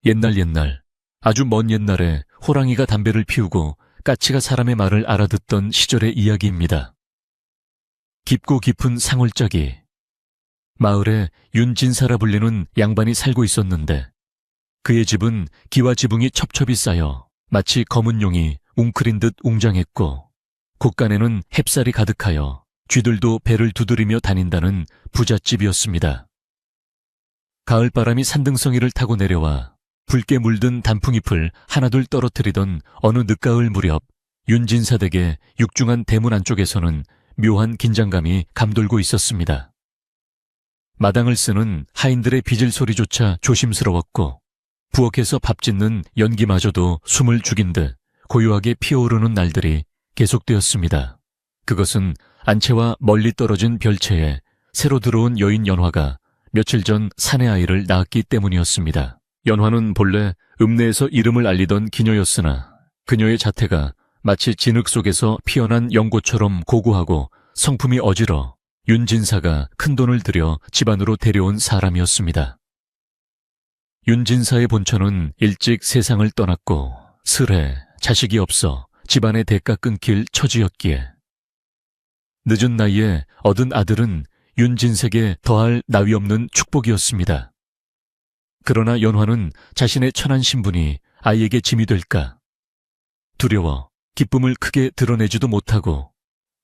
옛날, 아주 먼 옛날에 호랑이가 담배를 피우고 까치가 사람의 말을 알아듣던 시절의 이야기입니다. 깊고 깊은 상월짜기. 마을에 윤진사라 불리는 양반이 살고 있었는데 그의 집은 기와 지붕이 첩첩이 쌓여 마치 검은 용이 웅크린 듯 웅장했고 곳간에는 햅쌀이 가득하여 쥐들도 배를 두드리며 다닌다는 부잣집이었습니다. 가을바람이 산등성이를 타고 내려와 붉게 물든 단풍잎을 하나둘 떨어뜨리던 어느 늦가을 무렵 윤진사 댁의 육중한 대문 안쪽에서는 묘한 긴장감이 감돌고 있었습니다. 마당을 쓰는 하인들의 빚을 소리조차 조심스러웠고 부엌에서 밥 짓는 연기마저도 숨을 죽인 듯 고요하게 피어오르는 날들이 계속되었습니다. 그것은 안채와 멀리 떨어진 별채에 새로 들어온 여인 연화가 며칠 전 사내 아이를 낳았기 때문이었습니다. 연화는 본래 읍내에서 이름을 알리던 기녀였으나 그녀의 자태가 마치 진흙 속에서 피어난 연고처럼 고고하고 성품이 어지러 윤진사가 큰돈을 들여 집안으로 데려온 사람이었습니다. 윤진사의 본처는 일찍 세상을 떠났고 슬해 자식이 없어 집안의 대가 끊길 처지였기에 늦은 나이에 얻은 아들은 윤진색에 더할 나위 없는 축복이었습니다. 그러나 연화는 자신의 천한 신분이 아이에게 짐이 될까 두려워 기쁨을 크게 드러내지도 못하고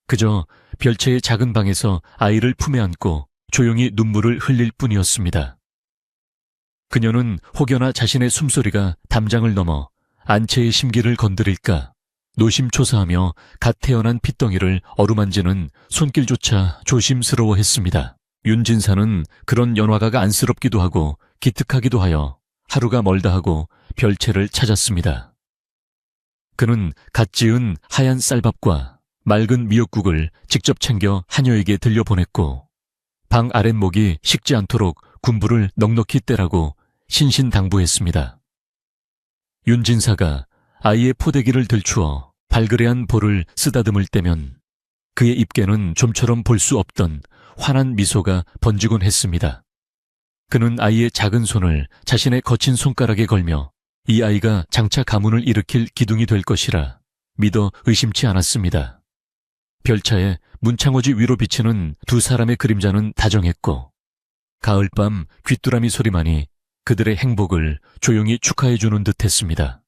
그저 별채의 작은 방에서 아이를 품에 안고 조용히 눈물을 흘릴 뿐이었습니다. 그녀는 혹여나 자신의 숨소리가 담장을 넘어 안채의 심기를 건드릴까 노심초사하며 갓 태어난 핏덩이를 어루만지는 손길조차 조심스러워했습니다. 윤진사는 그런 연화가가 안쓰럽기도 하고 기특하기도 하여 하루가 멀다 하고 별채를 찾았습니다. 그는 갓 지은 하얀 쌀밥과 맑은 미역국을 직접 챙겨 하녀에게 들려보냈고 방 아랫목이 식지 않도록 군부를 넉넉히 떼라고 신신당부했습니다. 윤진사가 아이의 포대기를 들추어 발그레한 볼을 쓰다듬을 때면 그의 입계는 좀처럼 볼 수 없던 환한 미소가 번지곤 했습니다. 그는 아이의 작은 손을 자신의 거친 손가락에 걸며 이 아이가 장차 가문을 일으킬 기둥이 될 것이라 믿어 의심치 않았습니다. 별차에 문창호지 위로 비치는 두 사람의 그림자는 다정했고 가을밤 귀뚜라미 소리만이 그들의 행복을 조용히 축하해주는 듯했습니다.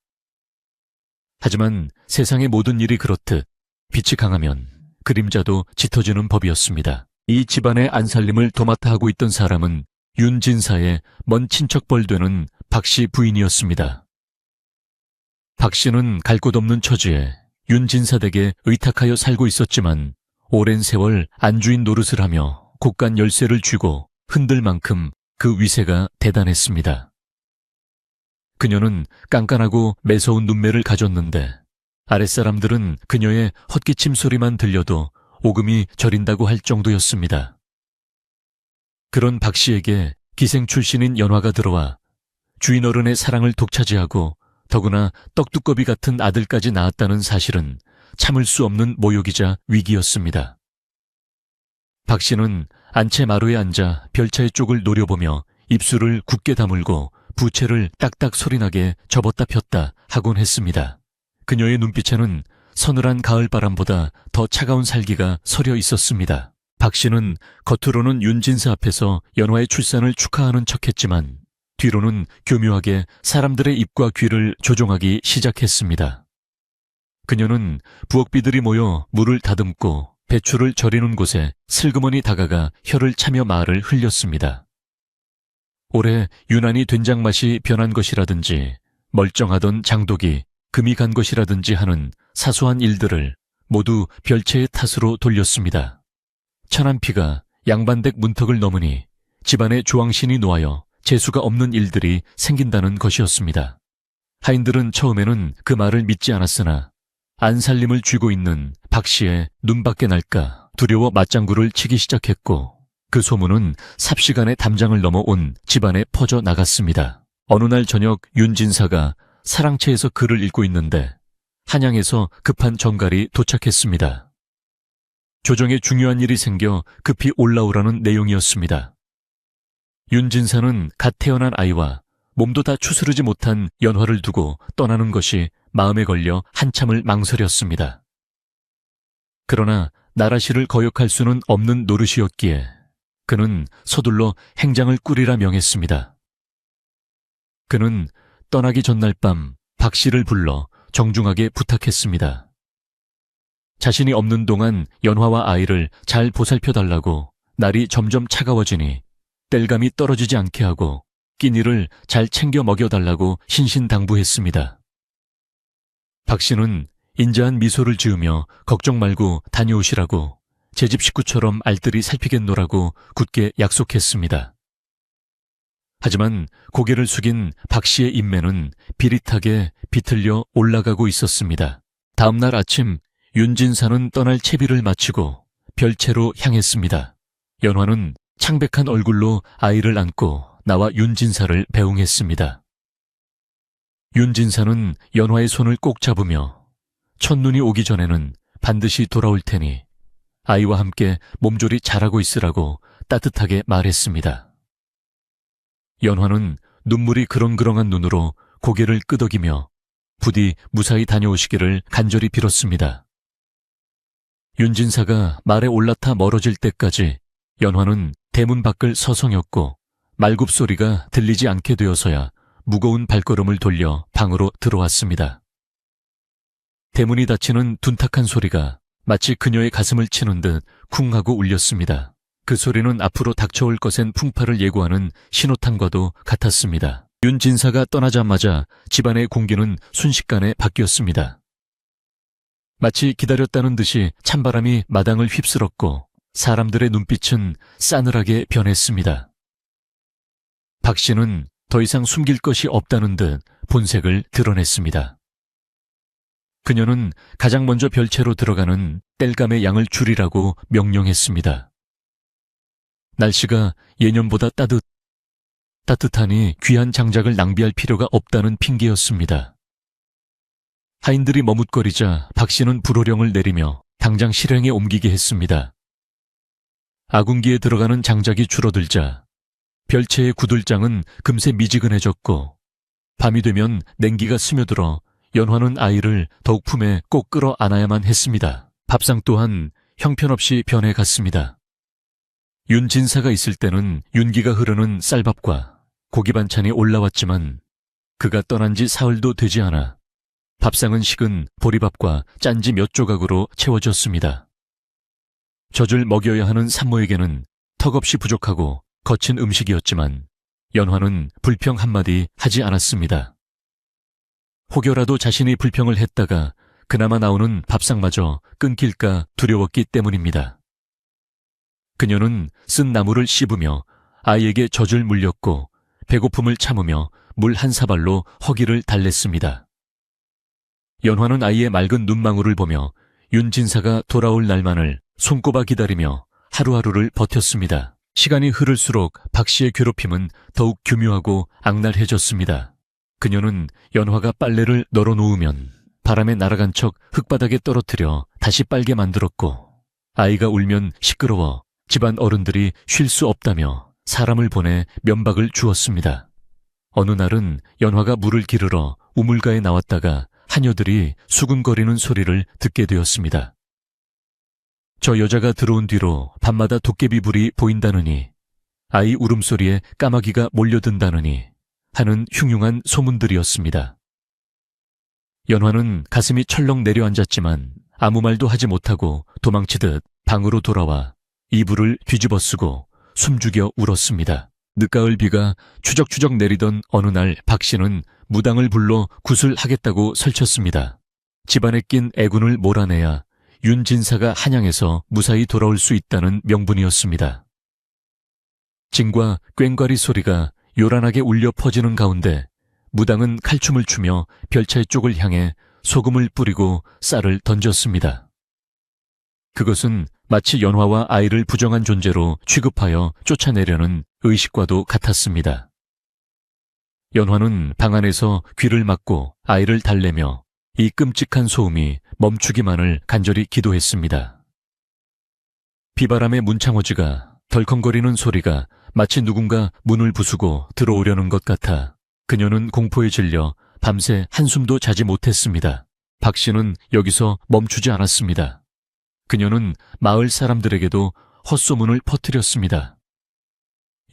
하지만 세상의 모든 일이 그렇듯 빛이 강하면 그림자도 짙어지는 법이었습니다. 이 집안의 안살림을 도맡아 하고 있던 사람은 윤진사의 먼 친척벌 되는 박씨 부인이었습니다. 박씨는 갈 곳 없는 처지에 윤진사 댁에 의탁하여 살고 있었지만 오랜 세월 안주인 노릇을 하며 곳간 열쇠를 쥐고 흔들 만큼 그 위세가 대단했습니다. 그녀는 깐깐하고 매서운 눈매를 가졌는데 아랫사람들은 그녀의 헛기침 소리만 들려도 오금이 저린다고 할 정도였습니다. 그런 박씨에게 기생 출신인 연화가 들어와 주인 어른의 사랑을 독차지하고 더구나 떡두꺼비 같은 아들까지 낳았다는 사실은 참을 수 없는 모욕이자 위기였습니다. 박씨는 안채 마루에 앉아 별차의 쪽을 노려보며 입술을 굳게 다물고 부채를 딱딱 소리나게 접었다 폈다 하곤 했습니다. 그녀의 눈빛에는 서늘한 가을바람보다 더 차가운 살기가 서려 있었습니다. 박씨는 겉으로는 윤진사 앞에서 연화의 출산을 축하하는 척했지만 뒤로는 교묘하게 사람들의 입과 귀를 조종하기 시작했습니다. 그녀는 부엌비들이 모여 물을 다듬고 배추를 절이는 곳에 슬그머니 다가가 혀를 차며 말을 흘렸습니다. 올해 유난히 된장 맛이 변한 것이라든지 멀쩡하던 장독이 금이 간 것이라든지 하는 사소한 일들을 모두 별채의 탓으로 돌렸습니다. 천한 피가 양반댁 문턱을 넘으니 집안에 조왕신이 놓아여 재수가 없는 일들이 생긴다는 것이었습니다. 하인들은 처음에는 그 말을 믿지 않았으나 안살림을 쥐고 있는 박씨의 눈밖에 날까 두려워 맞장구를 치기 시작했고 그 소문은 삽시간에 담장을 넘어 온 집안에 퍼져 나갔습니다. 어느 날 저녁 윤진사가 사랑채에서 글을 읽고 있는데 한양에서 급한 전갈이 도착했습니다. 조정에 중요한 일이 생겨 급히 올라오라는 내용이었습니다. 윤진사는 갓 태어난 아이와 몸도 다 추스르지 못한 연화를 두고 떠나는 것이 마음에 걸려 한참을 망설였습니다. 그러나 나라시를 거역할 수는 없는 노릇이었기에 그는 서둘러 행장을 꾸리라 명했습니다. 그는 떠나기 전날 밤 박씨를 불러 정중하게 부탁했습니다. 자신이 없는 동안 연화와 아이를 잘 보살펴달라고 날이 점점 차가워지니 땔감이 떨어지지 않게 하고 끼니를 잘 챙겨 먹여달라고 신신당부했습니다. 박씨는 인자한 미소를 지으며 걱정 말고 다녀오시라고 제 집 식구처럼 알뜰히 살피겠노라고 굳게 약속했습니다. 하지만 고개를 숙인 박씨의 인매는 비릿하게 비틀려 올라가고 있었습니다. 다음날 아침 윤진사는 떠날 채비를 마치고 별채로 향했습니다. 연화는 창백한 얼굴로 아이를 안고 나와 윤진사를 배웅했습니다. 윤진사는 연화의 손을 꼭 잡으며 첫눈이 오기 전에는 반드시 돌아올 테니 아이와 함께 몸조리 잘하고 있으라고 따뜻하게 말했습니다. 연화는 눈물이 그렁그렁한 눈으로 고개를 끄덕이며 부디 무사히 다녀오시기를 간절히 빌었습니다. 윤진사가 말에 올라타 멀어질 때까지 연화는 대문 밖을 서성였고 말굽소리가 들리지 않게 되어서야 무거운 발걸음을 돌려 방으로 들어왔습니다. 대문이 닫히는 둔탁한 소리가 마치 그녀의 가슴을 치는 듯 쿵 하고 울렸습니다. 그 소리는 앞으로 닥쳐올 것엔 풍파를 예고하는 신호탄과도 같았습니다. 윤진사가 떠나자마자 집안의 공기는 순식간에 바뀌었습니다. 마치 기다렸다는 듯이 찬바람이 마당을 휩쓸었고 사람들의 눈빛은 싸늘하게 변했습니다. 박씨는 더 이상 숨길 것이 없다는 듯 본색을 드러냈습니다. 그녀는 가장 먼저 별채로 들어가는 땔감의 양을 줄이라고 명령했습니다. 날씨가 예년보다 따뜻하니 귀한 장작을 낭비할 필요가 없다는 핑계였습니다. 하인들이 머뭇거리자 박씨는 불호령을 내리며 당장 실행에 옮기게 했습니다. 아궁기에 들어가는 장작이 줄어들자 별채의 구들장은 금세 미지근해졌고 밤이 되면 냉기가 스며들어 연화는 아이를 더욱 품에 꼭 끌어 안아야만 했습니다. 밥상 또한 형편없이 변해갔습니다. 윤진사가 있을 때는 윤기가 흐르는 쌀밥과 고기 반찬이 올라왔지만 그가 떠난 지 사흘도 되지 않아 밥상은 식은 보리밥과 짠지 몇 조각으로 채워졌습니다. 젖을 먹여야 하는 산모에게는 턱없이 부족하고 거친 음식이었지만 연화는 불평 한마디 하지 않았습니다. 혹여라도 자신이 불평을 했다가 그나마 나오는 밥상마저 끊길까 두려웠기 때문입니다. 그녀는 쓴 나물을 씹으며 아이에게 젖을 물렸고 배고픔을 참으며 물 한 사발로 허기를 달랬습니다. 연화는 아이의 맑은 눈망울을 보며 윤진사가 돌아올 날만을 손꼽아 기다리며 하루하루를 버텼습니다. 시간이 흐를수록 박씨의 괴롭힘은 더욱 교묘하고 악랄해졌습니다. 그녀는 연화가 빨래를 널어놓으면 바람에 날아간 척 흙바닥에 떨어뜨려 다시 빨게 만들었고 아이가 울면 시끄러워 집안 어른들이 쉴 수 없다며 사람을 보내 면박을 주었습니다. 어느 날은 연화가 물을 기르러 우물가에 나왔다가 하녀들이 수군거리는 소리를 듣게 되었습니다. 저 여자가 들어온 뒤로 밤마다 도깨비불이 보인다느니 아이 울음소리에 까마귀가 몰려든다느니 하는 흉흉한 소문들이었습니다. 연화는 가슴이 철렁 내려앉았지만 아무 말도 하지 못하고 도망치듯 방으로 돌아와 이불을 뒤집어쓰고 숨죽여 울었습니다. 늦가을 비가 추적추적 내리던 어느 날 박씨는 무당을 불러 굿을 하겠다고 설쳤습니다. 집안에 낀 애군을 몰아내야 윤진사가 한양에서 무사히 돌아올 수 있다는 명분이었습니다. 징과 꽹과리 소리가 요란하게 울려 퍼지는 가운데 무당은 칼춤을 추며 별채 쪽을 향해 소금을 뿌리고 쌀을 던졌습니다. 그것은 마치 연화와 아이를 부정한 존재로 취급하여 쫓아내려는 의식과도 같았습니다. 연화는 방 안에서 귀를 막고 아이를 달래며 이 끔찍한 소음이 멈추기만을 간절히 기도했습니다. 비바람의 문창호지가 덜컹거리는 소리가 마치 누군가 문을 부수고 들어오려는 것 같아 그녀는 공포에 질려 밤새 한숨도 자지 못했습니다. 박 씨는 여기서 멈추지 않았습니다. 그녀는 마을 사람들에게도 헛소문을 퍼뜨렸습니다.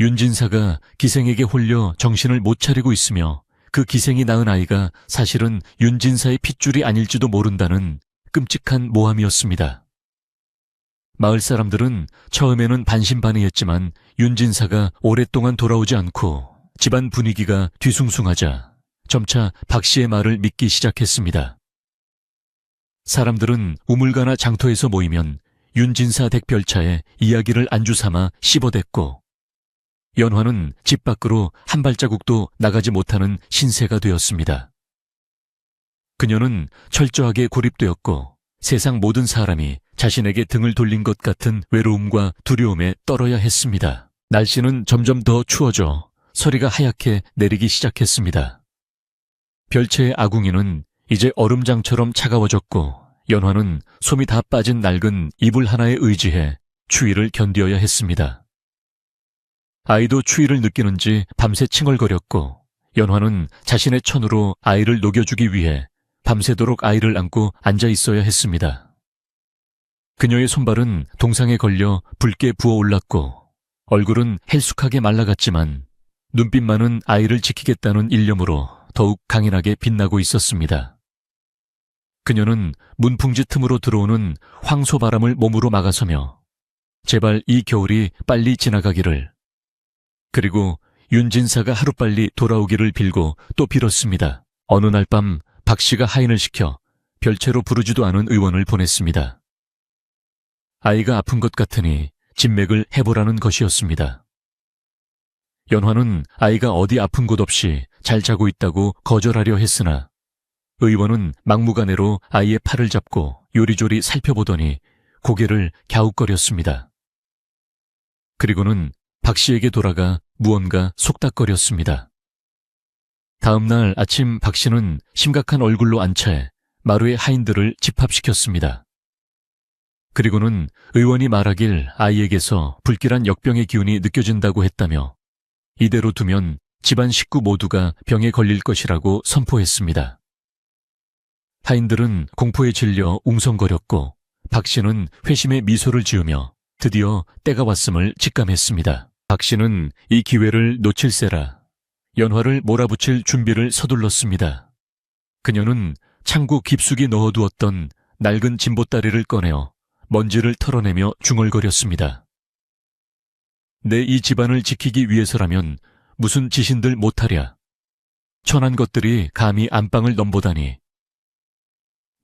윤진사가 기생에게 홀려 정신을 못 차리고 있으며 그 기생이 낳은 아이가 사실은 윤진사의 핏줄이 아닐지도 모른다는 끔찍한 모함이었습니다. 마을 사람들은 처음에는 반신반의했지만 윤진사가 오랫동안 돌아오지 않고 집안 분위기가 뒤숭숭하자 점차 박 씨의 말을 믿기 시작했습니다. 사람들은 우물가나 장터에서 모이면 윤진사 댁 별차에 이야기를 안주 삼아 씹어댔고 연화는 집 밖으로 한 발자국도 나가지 못하는 신세가 되었습니다. 그녀는 철저하게 고립되었고 세상 모든 사람이 자신에게 등을 돌린 것 같은 외로움과 두려움에 떨어야 했습니다. 날씨는 점점 더 추워져 서리가 하얗게 내리기 시작했습니다. 별채의 아궁이는 이제 얼음장처럼 차가워졌고 연화는 솜이 다 빠진 낡은 이불 하나에 의지해 추위를 견뎌야 했습니다. 아이도 추위를 느끼는지 밤새 칭얼거렸고 연화는 자신의 천으로 아이를 녹여주기 위해 밤새도록 아이를 안고 앉아 있어야 했습니다. 그녀의 손발은 동상에 걸려 붉게 부어올랐고 얼굴은 헬쑥하게 말라갔지만 눈빛만은 아이를 지키겠다는 일념으로 더욱 강인하게 빛나고 있었습니다. 그녀는 문풍지 틈으로 들어오는 황소바람을 몸으로 막아서며 제발 이 겨울이 빨리 지나가기를 그리고 윤진사가 하루빨리 돌아오기를 빌고 또 빌었습니다. 어느 날 밤 박 씨가 하인을 시켜 별채로 부르지도 않은 의원을 보냈습니다. 아이가 아픈 것 같으니 진맥을 해보라는 것이었습니다. 연화는 아이가 어디 아픈 곳 없이 잘 자고 있다고 거절하려 했으나 의원은 막무가내로 아이의 팔을 잡고 요리조리 살펴보더니 고개를 갸웃거렸습니다. 그리고는 박 씨에게 돌아가 무언가 속닥거렸습니다. 다음 날 아침 박 씨는 심각한 얼굴로 앉혀해 마루의 하인들을 집합시켰습니다. 그리고는 의원이 말하길 아이에게서 불길한 역병의 기운이 느껴진다고 했다며 이대로 두면 집안 식구 모두가 병에 걸릴 것이라고 선포했습니다. 하인들은 공포에 질려 웅성거렸고 박 씨는 회심의 미소를 지으며 드디어 때가 왔음을 직감했습니다. 박 씨는 이 기회를 놓칠세라 연화를 몰아붙일 준비를 서둘렀습니다. 그녀는 창고 깊숙이 넣어두었던 낡은 진보다리를 꺼내어 먼지를 털어내며 중얼거렸습니다. 내 이 집안을 지키기 위해서라면 무슨 지신들 못하랴. 천한 것들이 감히 안방을 넘보다니.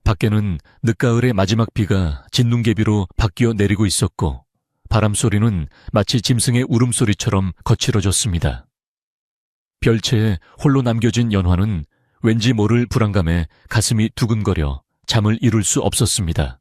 밖에는 늦가을의 마지막 비가 진눈개비로 바뀌어 내리고 있었고 바람소리는 마치 짐승의 울음소리처럼 거칠어졌습니다. 별채에 홀로 남겨진 연화는 왠지 모를 불안감에 가슴이 두근거려 잠을 이룰 수 없었습니다.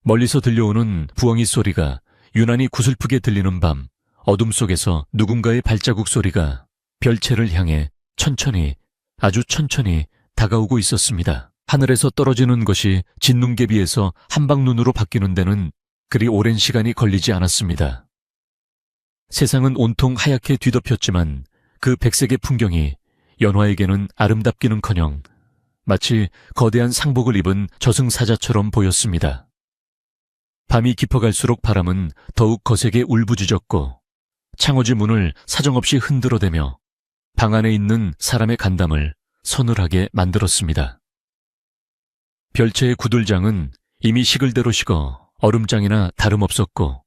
멀리서 들려오는 부엉이 소리가 유난히 구슬프게 들리는 밤 어둠 속에서 누군가의 발자국 소리가 별채를 향해 천천히 아주 천천히 다가오고 있었습니다. 하늘에서 떨어지는 것이 진눈개비에서 한방눈으로 바뀌는 데는 그리 오랜 시간이 걸리지 않았습니다. 세상은 온통 하얗게 뒤덮였지만 그 백색의 풍경이 연화에게는 아름답기는커녕 마치 거대한 상복을 입은 저승사자처럼 보였습니다. 밤이 깊어갈수록 바람은 더욱 거세게 울부짖었고 창호지 문을 사정없이 흔들어대며 방 안에 있는 사람의 간담을 서늘하게 만들었습니다. 별채의 구들장은 이미 식을 대로 식어 얼음장이나 다름없었고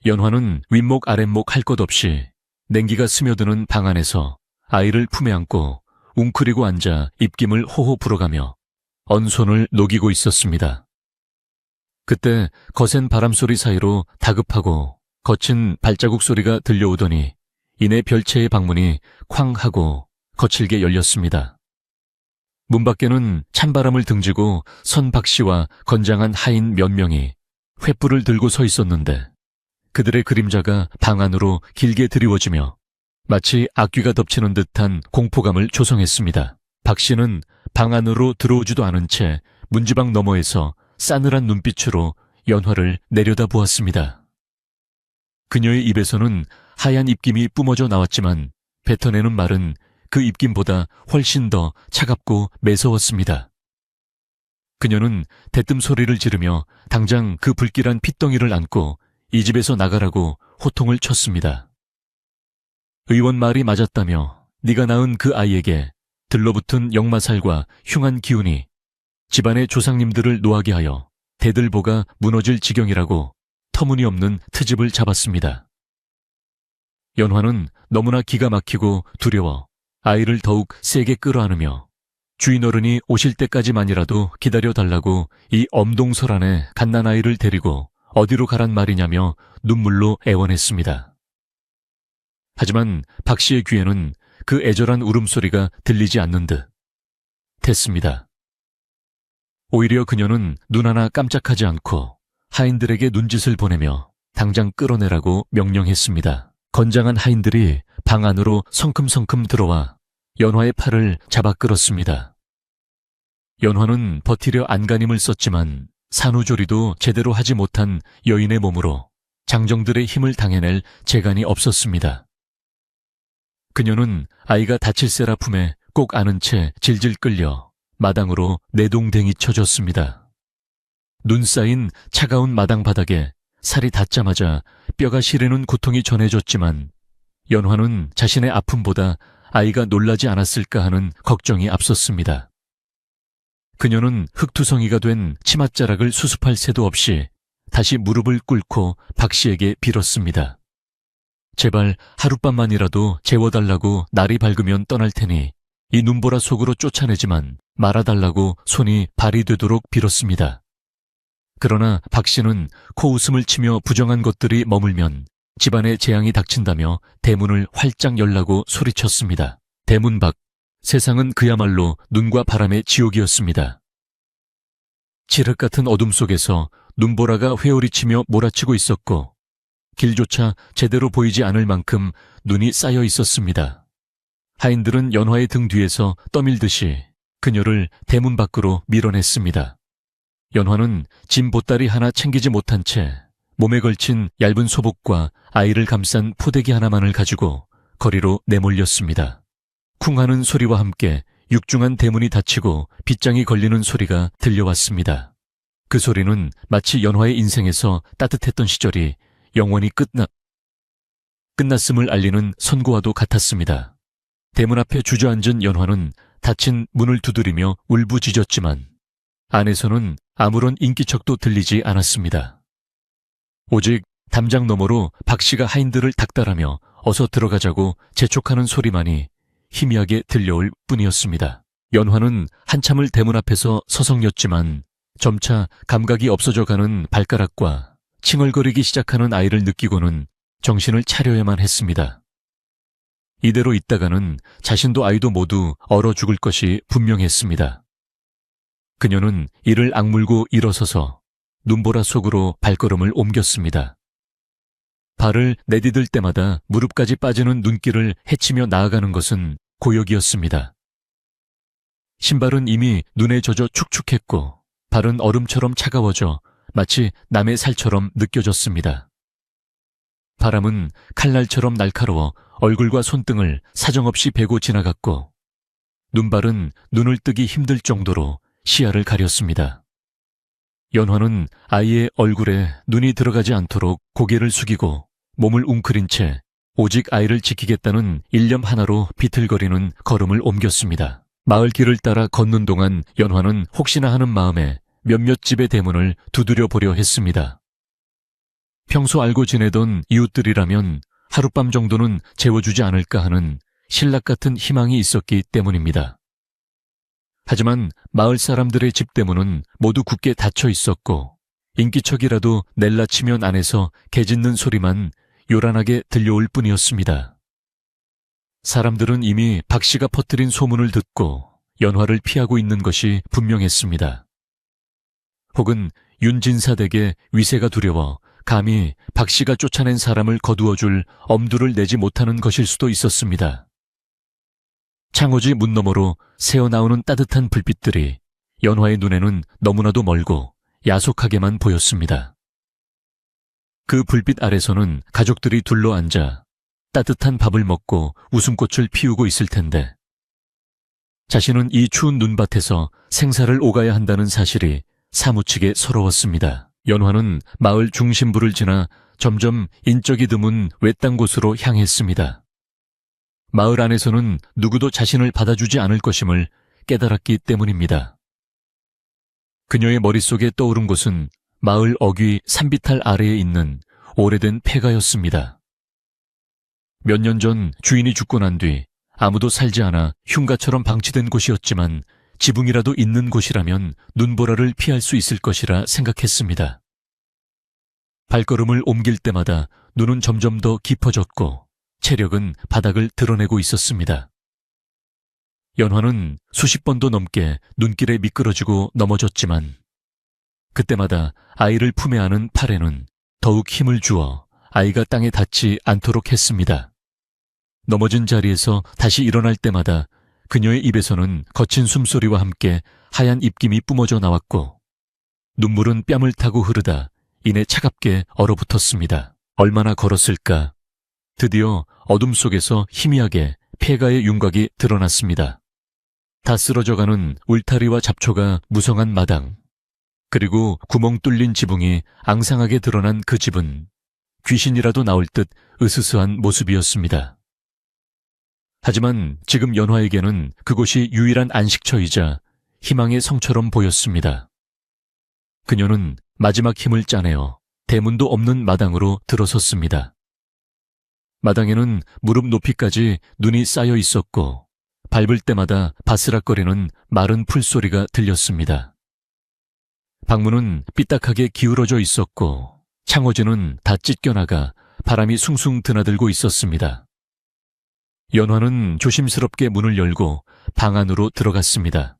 연화는 윗목 아랫목 할 것 없이 냉기가 스며드는 방 안에서 아이를 품에 안고 웅크리고 앉아 입김을 호호 불어가며 언손을 녹이고 있었습니다. 그때 거센 바람소리 사이로 다급하고 거친 발자국 소리가 들려오더니 이내 별채의 방문이 쾅 하고 거칠게 열렸습니다. 문 밖에는 찬바람을 등지고 선 박씨와 건장한 하인 몇 명이 횃불을 들고 서 있었는데 그들의 그림자가 방 안으로 길게 드리워지며 마치 악귀가 덮치는 듯한 공포감을 조성했습니다. 박 씨는 방 안으로 들어오지도 않은 채 문지방 너머에서 싸늘한 눈빛으로 연화를 내려다보았습니다. 그녀의 입에서는 하얀 입김이 뿜어져 나왔지만 뱉어내는 말은 그 입김보다 훨씬 더 차갑고 매서웠습니다. 그녀는 대뜸 소리를 지르며 당장 그 불길한 핏덩이를 안고 이 집에서 나가라고 호통을 쳤습니다. 의원 말이 맞았다며 네가 낳은 그 아이에게 들러붙은 역마살과 흉한 기운이 집안의 조상님들을 노하게 하여 대들보가 무너질 지경이라고 터무니없는 트집을 잡았습니다. 연화는 너무나 기가 막히고 두려워 아이를 더욱 세게 끌어안으며 주인 어른이 오실 때까지만이라도 기다려달라고 이 엄동설 안에 갓난아이를 데리고 어디로 가란 말이냐며 눈물로 애원했습니다. 하지만 박 씨의 귀에는 그 애절한 울음소리가 들리지 않는 듯 했습니다. 오히려 그녀는 눈 하나 깜짝하지 않고 하인들에게 눈짓을 보내며 당장 끌어내라고 명령했습니다. 건장한 하인들이 방 안으로 성큼성큼 들어와 연화의 팔을 잡아 끌었습니다. 연화는 버티려 안간힘을 썼지만 산후조리도 제대로 하지 못한 여인의 몸으로 장정들의 힘을 당해낼 재간이 없었습니다. 그녀는 아이가 다칠세라 품에 꼭 안은 채 질질 끌려 마당으로 내동댕이 쳐졌습니다. 눈 쌓인 차가운 마당 바닥에 살이 닿자마자 뼈가 시리는 고통이 전해졌지만 연화는 자신의 아픔보다 아이가 놀라지 않았을까 하는 걱정이 앞섰습니다. 그녀는 흙투성이가 된 치맛자락을 수습할 새도 없이 다시 무릎을 꿇고 박 씨에게 빌었습니다. 제발 하룻밤만이라도 재워달라고 날이 밝으면 떠날 테니 이 눈보라 속으로 쫓아내지만 말아달라고 손이 발이 되도록 빌었습니다. 그러나 박 씨는 코웃음을 치며 부정한 것들이 머물면 집안에 재앙이 닥친다며 대문을 활짝 열라고 소리쳤습니다. 대문 밖, 세상은 그야말로 눈과 바람의 지옥이었습니다. 칠흑 같은 어둠 속에서 눈보라가 회오리치며 몰아치고 있었고 길조차 제대로 보이지 않을 만큼 눈이 쌓여 있었습니다. 하인들은 연화의 등 뒤에서 떠밀듯이 그녀를 대문 밖으로 밀어냈습니다. 연화는 짐 보따리 하나 챙기지 못한 채 몸에 걸친 얇은 소복과 아이를 감싼 포대기 하나만을 가지고 거리로 내몰렸습니다. 쿵 하는 소리와 함께 육중한 대문이 닫히고 빗장이 걸리는 소리가 들려왔습니다. 그 소리는 마치 연화의 인생에서 따뜻했던 시절이 영원히 끝났음을 알리는 선고와도 같았습니다. 대문 앞에 주저앉은 연화는 닫힌 문을 두드리며 울부짖었지만 안에서는 아무런 인기척도 들리지 않았습니다. 오직 담장 너머로 박 씨가 하인들을 닥달하며 어서 들어가자고 재촉하는 소리만이 희미하게 들려올 뿐이었습니다. 연화는 한참을 대문 앞에서 서성였지만 점차 감각이 없어져가는 발가락과 칭얼거리기 시작하는 아이를 느끼고는 정신을 차려야만 했습니다. 이대로 있다가는 자신도 아이도 모두 얼어 죽을 것이 분명했습니다. 그녀는 이를 악물고 일어서서 눈보라 속으로 발걸음을 옮겼습니다. 발을 내디딜 때마다 무릎까지 빠지는 눈길을 헤치며 나아가는 것은 고역이었습니다. 신발은 이미 눈에 젖어 축축했고 발은 얼음처럼 차가워져 마치 남의 살처럼 느껴졌습니다. 바람은 칼날처럼 날카로워 얼굴과 손등을 사정없이 베고 지나갔고 눈발은 눈을 뜨기 힘들 정도로 시야를 가렸습니다. 연화는 아이의 얼굴에 눈이 들어가지 않도록 고개를 숙이고 몸을 웅크린 채 오직 아이를 지키겠다는 일념 하나로 비틀거리는 걸음을 옮겼습니다. 마을 길을 따라 걷는 동안 연화는 혹시나 하는 마음에 몇몇 집의 대문을 두드려 보려 했습니다. 평소 알고 지내던 이웃들이라면 하룻밤 정도는 재워주지 않을까 하는 신락 같은 희망이 있었기 때문입니다. 하지만 마을 사람들의 집 대문은 모두 굳게 닫혀 있었고 인기척이라도 낼라치면 안에서 개 짖는 소리만 요란하게 들려올 뿐이었습니다. 사람들은 이미 박 씨가 퍼뜨린 소문을 듣고 연화를 피하고 있는 것이 분명했습니다. 혹은 윤진사 댁의 위세가 두려워 감히 박 씨가 쫓아낸 사람을 거두어줄 엄두를 내지 못하는 것일 수도 있었습니다. 창호지 문 너머로 새어나오는 따뜻한 불빛들이 연화의 눈에는 너무나도 멀고 야속하게만 보였습니다. 그 불빛 아래서는 가족들이 둘러앉아 따뜻한 밥을 먹고 웃음꽃을 피우고 있을 텐데 자신은 이 추운 눈밭에서 생사를 오가야 한다는 사실이 사무치게 서러웠습니다. 연화는 마을 중심부를 지나 점점 인적이 드문 외딴 곳으로 향했습니다. 마을 안에서는 누구도 자신을 받아주지 않을 것임을 깨달았기 때문입니다. 그녀의 머릿속에 떠오른 곳은 마을 어귀 산비탈 아래에 있는 오래된 폐가였습니다. 몇 년 전 주인이 죽고 난 뒤 아무도 살지 않아 흉가처럼 방치된 곳이었지만 지붕이라도 있는 곳이라면 눈보라를 피할 수 있을 것이라 생각했습니다. 발걸음을 옮길 때마다 눈은 점점 더 깊어졌고 체력은 바닥을 드러내고 있었습니다. 연화는 수십 번도 넘게 눈길에 미끄러지고 넘어졌지만 그때마다 아이를 품에 안은 팔에는 더욱 힘을 주어 아이가 땅에 닿지 않도록 했습니다. 넘어진 자리에서 다시 일어날 때마다 그녀의 입에서는 거친 숨소리와 함께 하얀 입김이 뿜어져 나왔고 눈물은 뺨을 타고 흐르다 이내 차갑게 얼어붙었습니다. 얼마나 걸었을까? 드디어 어둠 속에서 희미하게 폐가의 윤곽이 드러났습니다. 다 쓰러져가는 울타리와 잡초가 무성한 마당, 그리고 구멍 뚫린 지붕이 앙상하게 드러난 그 집은 귀신이라도 나올 듯 으스스한 모습이었습니다. 하지만 지금 연화에게는 그곳이 유일한 안식처이자 희망의 성처럼 보였습니다. 그녀는 마지막 힘을 짜내어 대문도 없는 마당으로 들어섰습니다. 마당에는 무릎 높이까지 눈이 쌓여 있었고 밟을 때마다 바스락거리는 마른 풀소리가 들렸습니다. 방문은 삐딱하게 기울어져 있었고 창호지는 다 찢겨나가 바람이 숭숭 드나들고 있었습니다. 연화는 조심스럽게 문을 열고 방 안으로 들어갔습니다.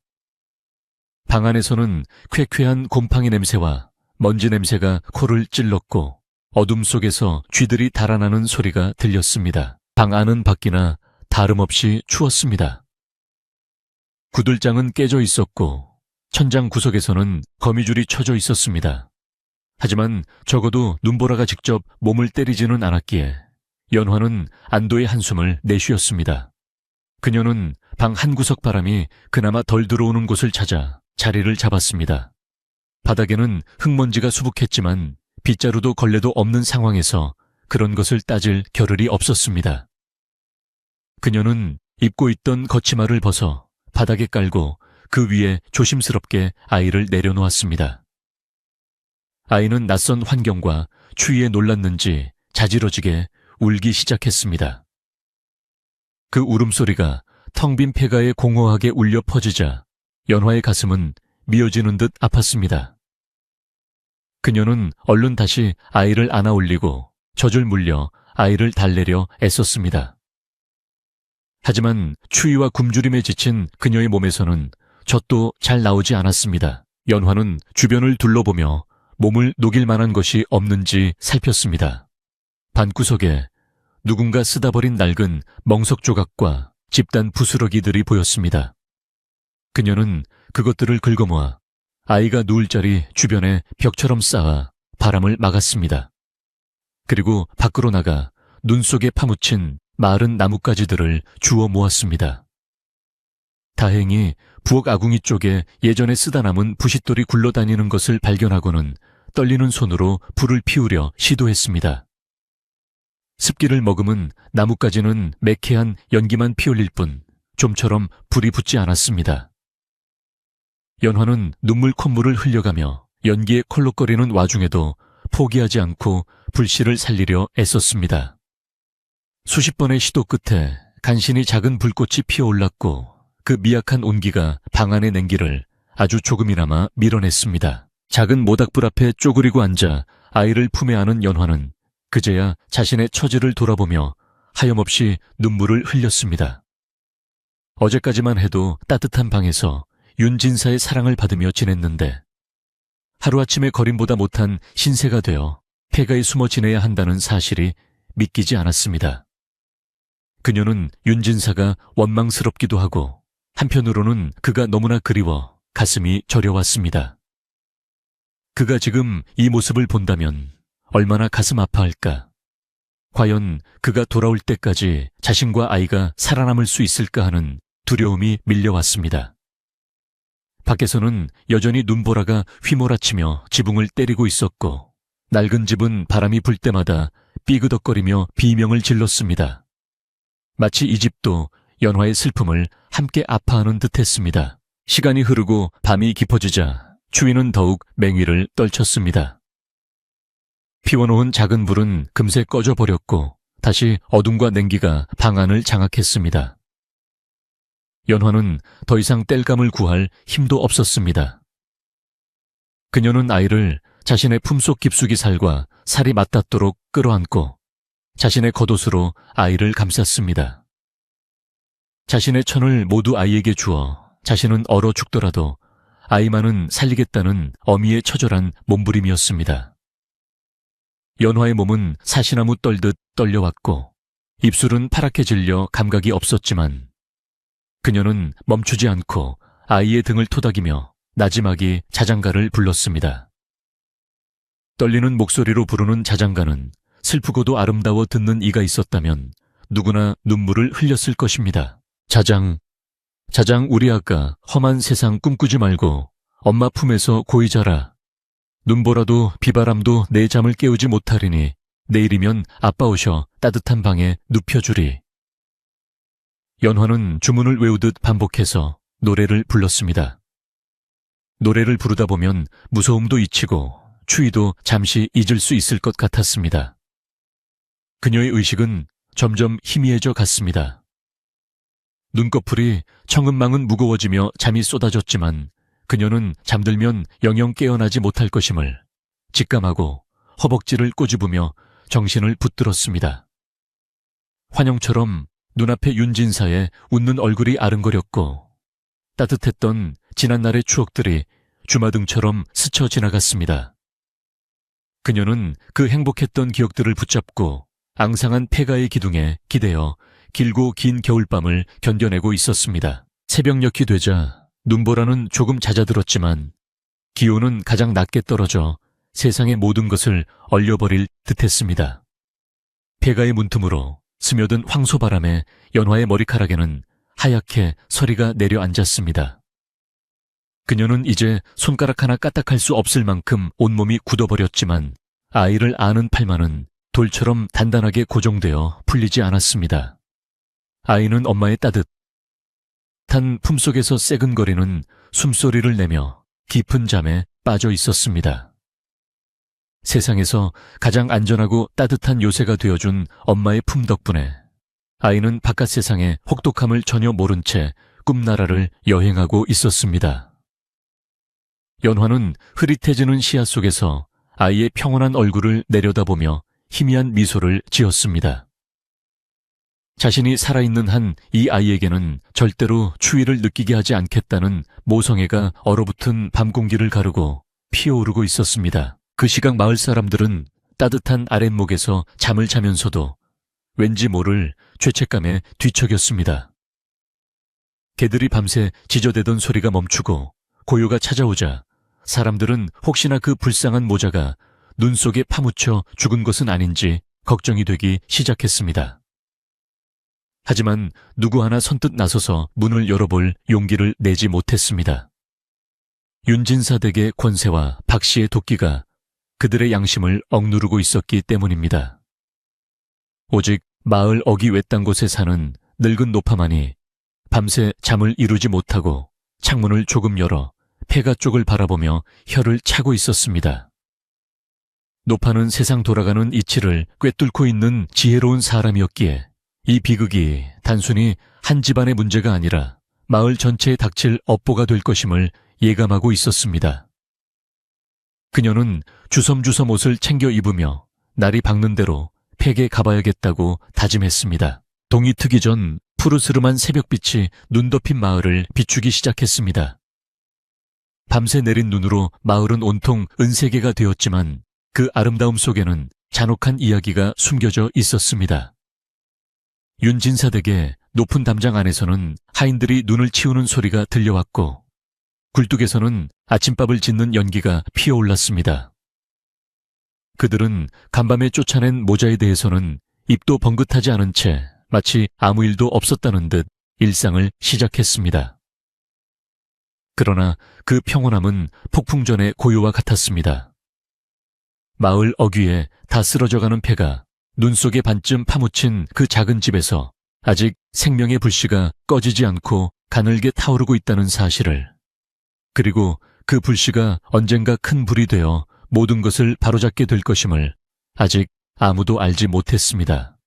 방 안에서는 쾌쾌한 곰팡이 냄새와 먼지 냄새가 코를 찔렀고 어둠 속에서 쥐들이 달아나는 소리가 들렸습니다. 방 안은 밖이나 다름없이 추웠습니다. 구들장은 깨져 있었고 천장 구석에서는 거미줄이 쳐져 있었습니다. 하지만 적어도 눈보라가 직접 몸을 때리지는 않았기에 연화는 안도의 한숨을 내쉬었습니다. 그녀는 방 한 구석 바람이 그나마 덜 들어오는 곳을 찾아 자리를 잡았습니다. 바닥에는 흙먼지가 수북했지만 빗자루도 걸레도 없는 상황에서 그런 것을 따질 겨를이 없었습니다. 그녀는 입고 있던 걷치마를 벗어 바닥에 깔고 그 위에 조심스럽게 아이를 내려놓았습니다. 아이는 낯선 환경과 추위에 놀랐는지 자지러지게 울기 시작했습니다. 그 울음소리가 텅 빈 폐가에 공허하게 울려 퍼지자 연화의 가슴은 미어지는 듯 아팠습니다. 그녀는 얼른 다시 아이를 안아 올리고 젖을 물려 아이를 달래려 애썼습니다. 하지만 추위와 굶주림에 지친 그녀의 몸에서는 젖도 잘 나오지 않았습니다. 연화는 주변을 둘러보며 몸을 녹일 만한 것이 없는지 살폈습니다. 방구석에 누군가 쓰다 버린 낡은 멍석 조각과 집단 부스러기들이 보였습니다. 그녀는 그것들을 긁어모아 아이가 누울 자리 주변에 벽처럼 쌓아 바람을 막았습니다. 그리고 밖으로 나가 눈 속에 파묻힌 마른 나뭇가지들을 주워 모았습니다. 다행히 부엌 아궁이 쪽에 예전에 쓰다 남은 부싯돌이 굴러다니는 것을 발견하고는 떨리는 손으로 불을 피우려 시도했습니다. 습기를 머금은 나뭇가지는 매캐한 연기만 피울릴 뿐 좀처럼 불이 붙지 않았습니다. 연화는 눈물 콧물을 흘려가며 연기에 콜록거리는 와중에도 포기하지 않고 불씨를 살리려 애썼습니다. 수십 번의 시도 끝에 간신히 작은 불꽃이 피어올랐고 그 미약한 온기가 방 안의 냉기를 아주 조금이나마 밀어냈습니다. 작은 모닥불 앞에 쪼그리고 앉아 아이를 품에 안은 연화는 그제야 자신의 처지를 돌아보며 하염없이 눈물을 흘렸습니다. 어제까지만 해도 따뜻한 방에서 윤진사의 사랑을 받으며 지냈는데 하루아침에 거림보다 못한 신세가 되어 폐가에 숨어 지내야 한다는 사실이 믿기지 않았습니다. 그녀는 윤진사가 원망스럽기도 하고 한편으로는 그가 너무나 그리워 가슴이 저려왔습니다. 그가 지금 이 모습을 본다면 얼마나 가슴 아파할까? 과연 그가 돌아올 때까지 자신과 아이가 살아남을 수 있을까 하는 두려움이 밀려왔습니다. 밖에서는 여전히 눈보라가 휘몰아치며 지붕을 때리고 있었고 낡은 집은 바람이 불 때마다 삐그덕거리며 비명을 질렀습니다. 마치 이 집도 연화의 슬픔을 함께 아파하는 듯했습니다. 시간이 흐르고 밤이 깊어지자 추위는 더욱 맹위를 떨쳤습니다. 피워놓은 작은 불은 금세 꺼져버렸고 다시 어둠과 냉기가 방 안을 장악했습니다. 연화는 더 이상 땔감을 구할 힘도 없었습니다. 그녀는 아이를 자신의 품속 깊숙이 살과 살이 맞닿도록 끌어안고 자신의 겉옷으로 아이를 감쌌습니다. 자신의 천을 모두 아이에게 주어 자신은 얼어 죽더라도 아이만은 살리겠다는 어미의 처절한 몸부림이었습니다. 연화의 몸은 사시나무 떨듯 떨려왔고 입술은 파랗게 질려 감각이 없었지만 그녀는 멈추지 않고 아이의 등을 토닥이며 나지막이 자장가를 불렀습니다. 떨리는 목소리로 부르는 자장가는 슬프고도 아름다워 듣는 이가 있었다면 누구나 눈물을 흘렸을 것입니다. 자장 우리 아가 험한 세상 꿈꾸지 말고 엄마 품에서 고이 자라. 눈보라도 비바람도 내 잠을 깨우지 못하리니 내일이면 아빠 오셔 따뜻한 방에 눕혀주리. 연화는 주문을 외우듯 반복해서 노래를 불렀습니다. 노래를 부르다 보면 무서움도 잊히고 추위도 잠시 잊을 수 있을 것 같았습니다. 그녀의 의식은 점점 희미해져 갔습니다. 눈꺼풀이 청은망은 무거워지며 잠이 쏟아졌지만 그녀는 잠들면 영영 깨어나지 못할 것임을 직감하고 허벅지를 꼬집으며 정신을 붙들었습니다. 환영처럼 눈앞에 윤진사의 웃는 얼굴이 아른거렸고 따뜻했던 지난날의 추억들이 주마등처럼 스쳐 지나갔습니다. 그녀는 그 행복했던 기억들을 붙잡고 앙상한 폐가의 기둥에 기대어 길고 긴 겨울밤을 견뎌내고 있었습니다. 새벽녘이 되자 눈보라는 조금 잦아들었지만 기온은 가장 낮게 떨어져 세상의 모든 것을 얼려버릴 듯했습니다. 폐가의 문틈으로 스며든 황소바람에 연화의 머리카락에는 하얗게 서리가 내려앉았습니다. 그녀는 이제 손가락 하나 까딱할 수 없을 만큼 온몸이 굳어버렸지만 아이를 아는 팔만은 돌처럼 단단하게 고정되어 풀리지 않았습니다. 아이는 엄마의 따뜻한 품속에서 새근거리는 숨소리를 내며 깊은 잠에 빠져 있었습니다. 세상에서 가장 안전하고 따뜻한 요새가 되어준 엄마의 품 덕분에 아이는 바깥 세상의 혹독함을 전혀 모른 채 꿈나라를 여행하고 있었습니다. 연화는 흐릿해지는 시야 속에서 아이의 평온한 얼굴을 내려다보며 희미한 미소를 지었습니다. 자신이 살아있는 한 이 아이에게는 절대로 추위를 느끼게 하지 않겠다는 모성애가 얼어붙은 밤 공기를 가르고 피어오르고 있었습니다. 그 시각 마을 사람들은 따뜻한 아랫목에서 잠을 자면서도 왠지 모를 죄책감에 뒤척였습니다. 개들이 밤새 지저대던 소리가 멈추고 고요가 찾아오자 사람들은 혹시나 그 불쌍한 모자가 눈 속에 파묻혀 죽은 것은 아닌지 걱정이 되기 시작했습니다. 하지만 누구 하나 선뜻 나서서 문을 열어볼 용기를 내지 못했습니다. 윤진사 댁의 권세와 박씨의 도끼가 그들의 양심을 억누르고 있었기 때문입니다. 오직 마을 어기 외딴 곳에 사는 늙은 노파만이 밤새 잠을 이루지 못하고 창문을 조금 열어 폐가 쪽을 바라보며 혀를 차고 있었습니다. 노파는 세상 돌아가는 이치를 꿰뚫고 있는 지혜로운 사람이었기에 이 비극이 단순히 한 집안의 문제가 아니라 마을 전체에 닥칠 업보가 될 것임을 예감하고 있었습니다. 그녀는 주섬주섬 옷을 챙겨 입으며 날이 밝는 대로 팩에 가봐야겠다고 다짐했습니다. 동이 트기 전 푸르스름한 새벽빛이 눈 덮인 마을을 비추기 시작했습니다. 밤새 내린 눈으로 마을은 온통 은세계가 되었지만 그 아름다움 속에는 잔혹한 이야기가 숨겨져 있었습니다. 윤진사 댁의 높은 담장 안에서는 하인들이 눈을 치우는 소리가 들려왔고 굴뚝에서는 아침밥을 짓는 연기가 피어올랐습니다. 그들은 간밤에 쫓아낸 모자에 대해서는 입도 번긋하지 않은 채 마치 아무 일도 없었다는 듯 일상을 시작했습니다. 그러나 그 평온함은 폭풍 전의 고요와 같았습니다. 마을 어귀에 다 쓰러져가는 폐가 눈 속에 반쯤 파묻힌 그 작은 집에서 아직 생명의 불씨가 꺼지지 않고 가늘게 타오르고 있다는 사실을, 그리고 그 불씨가 언젠가 큰 불이 되어 모든 것을 바로잡게 될 것임을 아직 아무도 알지 못했습니다.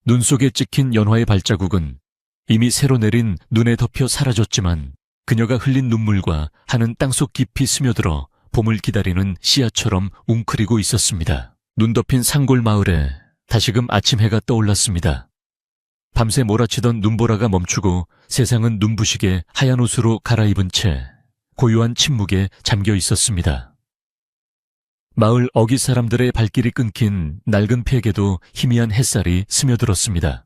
눈 속에 찍힌 연화의 발자국은 이미 새로 내린 눈에 덮여 사라졌지만 그녀가 흘린 눈물과 하는 땅속 깊이 스며들어 봄을 기다리는 씨앗처럼 웅크리고 있었습니다. 눈 덮인 산골 마을에 다시금 아침 해가 떠올랐습니다. 밤새 몰아치던 눈보라가 멈추고 세상은 눈부시게 하얀 옷으로 갈아입은 채 고요한 침묵에 잠겨 있었습니다. 마을 어귀 사람들의 발길이 끊긴 낡은 폐에도 희미한 햇살이 스며들었습니다.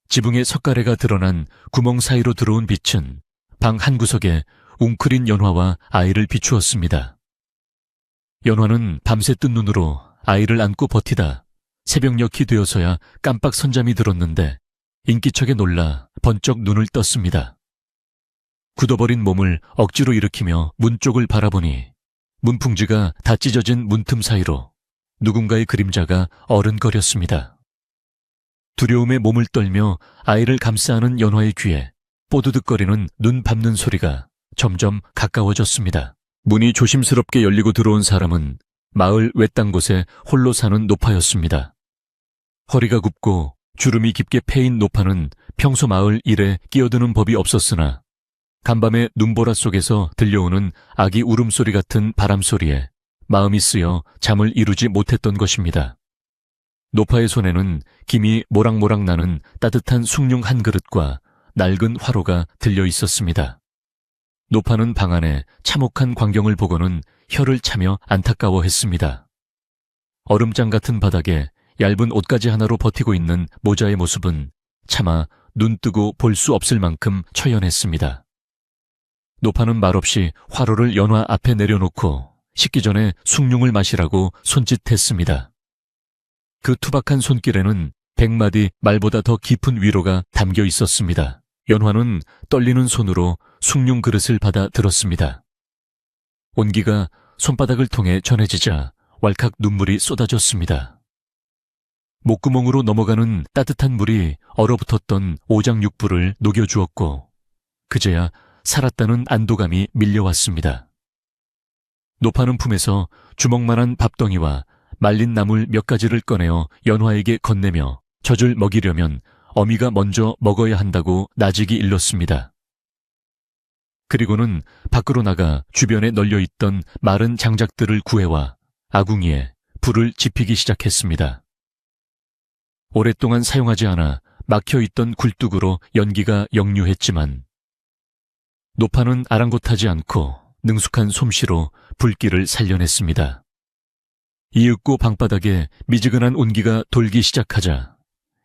지붕에 석가래가 드러난 구멍 사이로 들어온 빛은 방 한구석에 웅크린 연화와 아이를 비추었습니다. 연화는 밤새 뜬 눈으로 아이를 안고 버티다 새벽녘이 되어서야 깜빡 선잠이 들었는데 인기척에 놀라 번쩍 눈을 떴습니다. 굳어버린 몸을 억지로 일으키며 문 쪽을 바라보니 문풍지가 다 찢어진 문틈 사이로 누군가의 그림자가 어른거렸습니다. 두려움에 몸을 떨며 아이를 감싸는 연화의 귀에 뽀드득거리는 눈 밟는 소리가 점점 가까워졌습니다. 문이 조심스럽게 열리고 들어온 사람은 마을 외딴 곳에 홀로 사는 노파였습니다. 허리가 굽고 주름이 깊게 패인 노파는 평소 마을 일에 끼어드는 법이 없었으나 간밤의 눈보라 속에서 들려오는 아기 울음소리 같은 바람소리에 마음이 쓰여 잠을 이루지 못했던 것입니다. 노파의 손에는 김이 모락모락 나는 따뜻한 숭늉 한 그릇과 낡은 화로가 들려 있었습니다. 노파는 방 안에 참혹한 광경을 보고는 혀를 차며 안타까워했습니다. 얼음장 같은 바닥에 얇은 옷가지 하나로 버티고 있는 모자의 모습은 차마 눈 뜨고 볼 수 없을 만큼 처연했습니다. 노파는 말없이 화로를 연화 앞에 내려놓고 식기 전에 숭늉을 마시라고 손짓했습니다. 그 투박한 손길에는 100마디 말보다 더 깊은 위로가 담겨 있었습니다. 연화는 떨리는 손으로 숭늉 그릇을 받아 들었습니다. 온기가 손바닥을 통해 전해지자 왈칵 눈물이 쏟아졌습니다. 목구멍으로 넘어가는 따뜻한 물이 얼어붙었던 오장육부를 녹여주었고 그제야 살았다는 안도감이 밀려왔습니다. 노파는 품에서 주먹만한 밥덩이와 말린 나물 몇 가지를 꺼내어 연화에게 건네며 젖을 먹이려면 어미가 먼저 먹어야 한다고 나직이 일렀습니다. 그리고는 밖으로 나가 주변에 널려있던 마른 장작들을 구해와 아궁이에 불을 지피기 시작했습니다. 오랫동안 사용하지 않아 막혀있던 굴뚝으로 연기가 역류했지만 노파는 아랑곳하지 않고 능숙한 솜씨로 불길을 살려냈습니다. 이윽고 방바닥에 미지근한 온기가 돌기 시작하자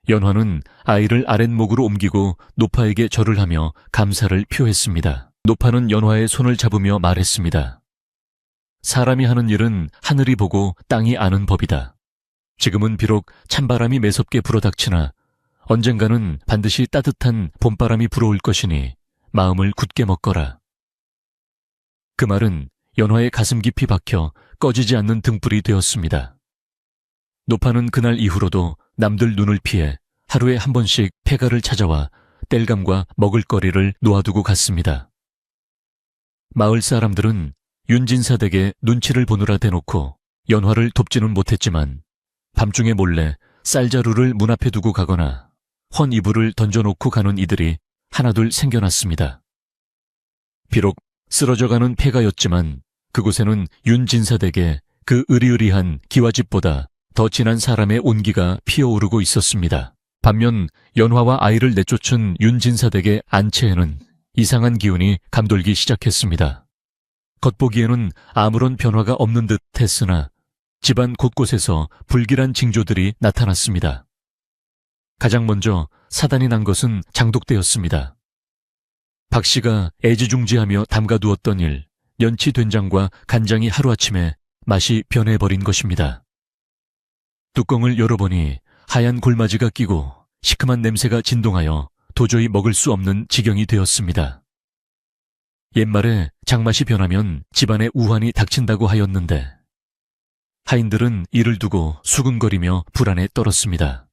연화는 아이를 아랫목으로 옮기고 노파에게 절을 하며 감사를 표했습니다. 노파는 연화의 손을 잡으며 말했습니다. 사람이 하는 일은 하늘이 보고 땅이 아는 법이다. 지금은 비록 찬바람이 매섭게 불어닥치나 언젠가는 반드시 따뜻한 봄바람이 불어올 것이니 마음을 굳게 먹거라. 그 말은 연화의 가슴 깊이 박혀 꺼지지 않는 등불이 되었습니다. 노파는 그날 이후로도 남들 눈을 피해 하루에 한 번씩 폐가를 찾아와 땔감과 먹을거리를 놓아두고 갔습니다. 마을 사람들은 윤진사 댁에 눈치를 보느라 대놓고 연화를 돕지는 못했지만 밤중에 몰래 쌀자루를 문 앞에 두고 가거나 헌 이불을 던져놓고 가는 이들이 하나둘 생겨났습니다. 비록 쓰러져가는 폐가였지만 그곳에는 윤진사 댁에 그 으리으리한 기와집보다 더 진한 사람의 온기가 피어오르고 있었습니다. 반면 연화와 아이를 내쫓은 윤진사 댁의 안채에는 이상한 기운이 감돌기 시작했습니다. 겉보기에는 아무런 변화가 없는 듯 했으나 집안 곳곳에서 불길한 징조들이 나타났습니다. 가장 먼저 사단이 난 것은 장독대였습니다. 박 씨가 애지중지하며 담가두었던 일, 연치 된장과 간장이 하루아침에 맛이 변해버린 것입니다. 뚜껑을 열어보니 하얀 골마지가 끼고 시큼한 냄새가 진동하여 도저히 먹을 수 없는 지경이 되었습니다. 옛말에 장맛이 변하면 집안에 우환이 닥친다고 하였는데 하인들은 이를 두고 수군거리며 불안에 떨었습니다.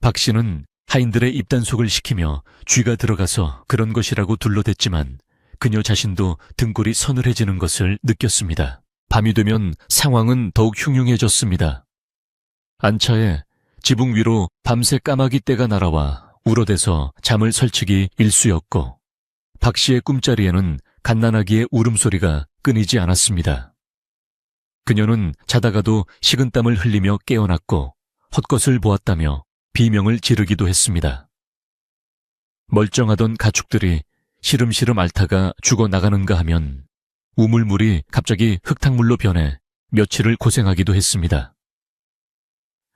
박 씨는 하인들의 입단속을 시키며 쥐가 들어가서 그런 것이라고 둘러댔지만 그녀 자신도 등골이 서늘해지는 것을 느꼈습니다. 밤이 되면 상황은 더욱 흉흉해졌습니다. 안차에 지붕 위로 밤새 까마귀 떼가 날아와 울어대서 잠을 설치기 일쑤였고 박 씨의 꿈자리에는 갓난아기의 울음소리가 끊이지 않았습니다. 그녀는 자다가도 식은땀을 흘리며 깨어났고 헛것을 보았다며 비명을 지르기도 했습니다. 멀쩡하던 가축들이 시름시름 앓다가 죽어나가는가 하면 우물물이 갑자기 흙탕물로 변해 며칠을 고생하기도 했습니다.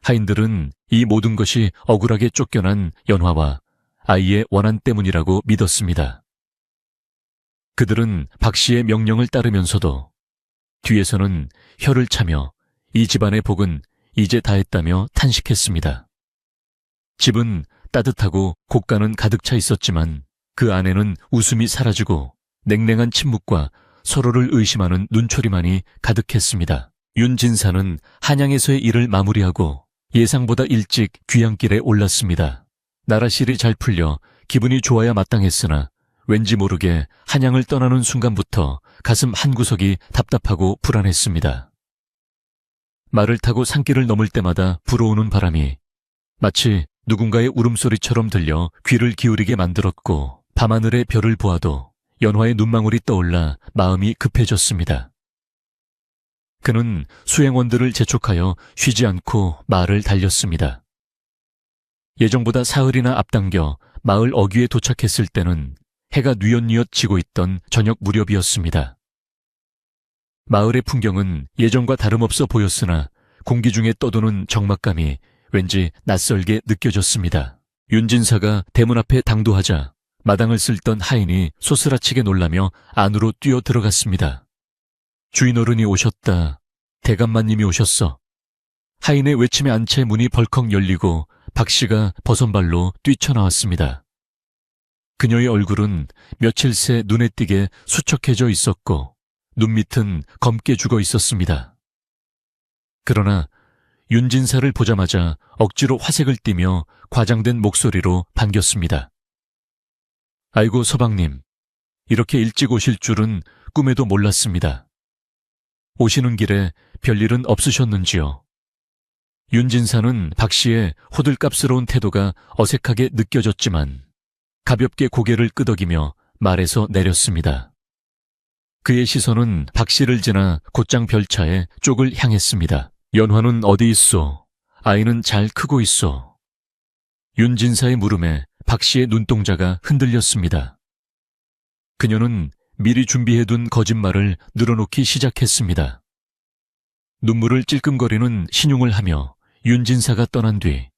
하인들은 이 모든 것이 억울하게 쫓겨난 연화와 아이의 원한 때문이라고 믿었습니다. 그들은 박 씨의 명령을 따르면서도 뒤에서는 혀를 차며 이 집안의 복은 이제 다했다며 탄식했습니다. 집은 따뜻하고 곡간은 가득 차 있었지만 그 안에는 웃음이 사라지고 냉랭한 침묵과 서로를 의심하는 눈초리만이 가득했습니다. 윤진사는 한양에서의 일을 마무리하고 예상보다 일찍 귀향길에 올랐습니다. 나라실이 잘 풀려 기분이 좋아야 마땅했으나 왠지 모르게 한양을 떠나는 순간부터 가슴 한구석이 답답하고 불안했습니다. 말을 타고 산길을 넘을 때마다 불어오는 바람이 마치 누군가의 울음소리처럼 들려 귀를 기울이게 만들었고 밤하늘의 별을 보아도 연화의 눈망울이 떠올라 마음이 급해졌습니다. 그는 수행원들을 재촉하여 쉬지 않고 마을을 달렸습니다. 예정보다 사흘이나 앞당겨 마을 어귀에 도착했을 때는 해가 뉘엿뉘엿 지고 있던 저녁 무렵이었습니다. 마을의 풍경은 예전과 다름없어 보였으나 공기 중에 떠도는 적막감이 왠지 낯설게 느껴졌습니다. 윤진사가 대문 앞에 당도하자 마당을 쓸던 하인이 소스라치게 놀라며 안으로 뛰어 들어갔습니다. 주인어른이 오셨다. 대감마님이 오셨어. 하인의 외침에 안 채 문이 벌컥 열리고 박 씨가 버선발로 뛰쳐나왔습니다. 그녀의 얼굴은 며칠 새 눈에 띄게 수척해져 있었고 눈밑은 검게 죽어 있었습니다. 그러나 윤진사를 보자마자 억지로 화색을 띠며 과장된 목소리로 반겼습니다. 아이고 서방님, 이렇게 일찍 오실 줄은 꿈에도 몰랐습니다. 오시는 길에 별일은 없으셨는지요? 윤진사는 박 씨의 호들갑스러운 태도가 어색하게 느껴졌지만 가볍게 고개를 끄덕이며 말에서 내렸습니다. 그의 시선은 박 씨를 지나 곧장 별차에 쪽을 향했습니다. 연화는 어디 있소? 아이는 잘 크고 있소. 윤진사의 물음에 박 씨의 눈동자가 흔들렸습니다. 그녀는 미리 준비해둔 거짓말을 늘어놓기 시작했습니다. 눈물을 찔끔거리는 신용을 하며 윤진사가 떠난 뒤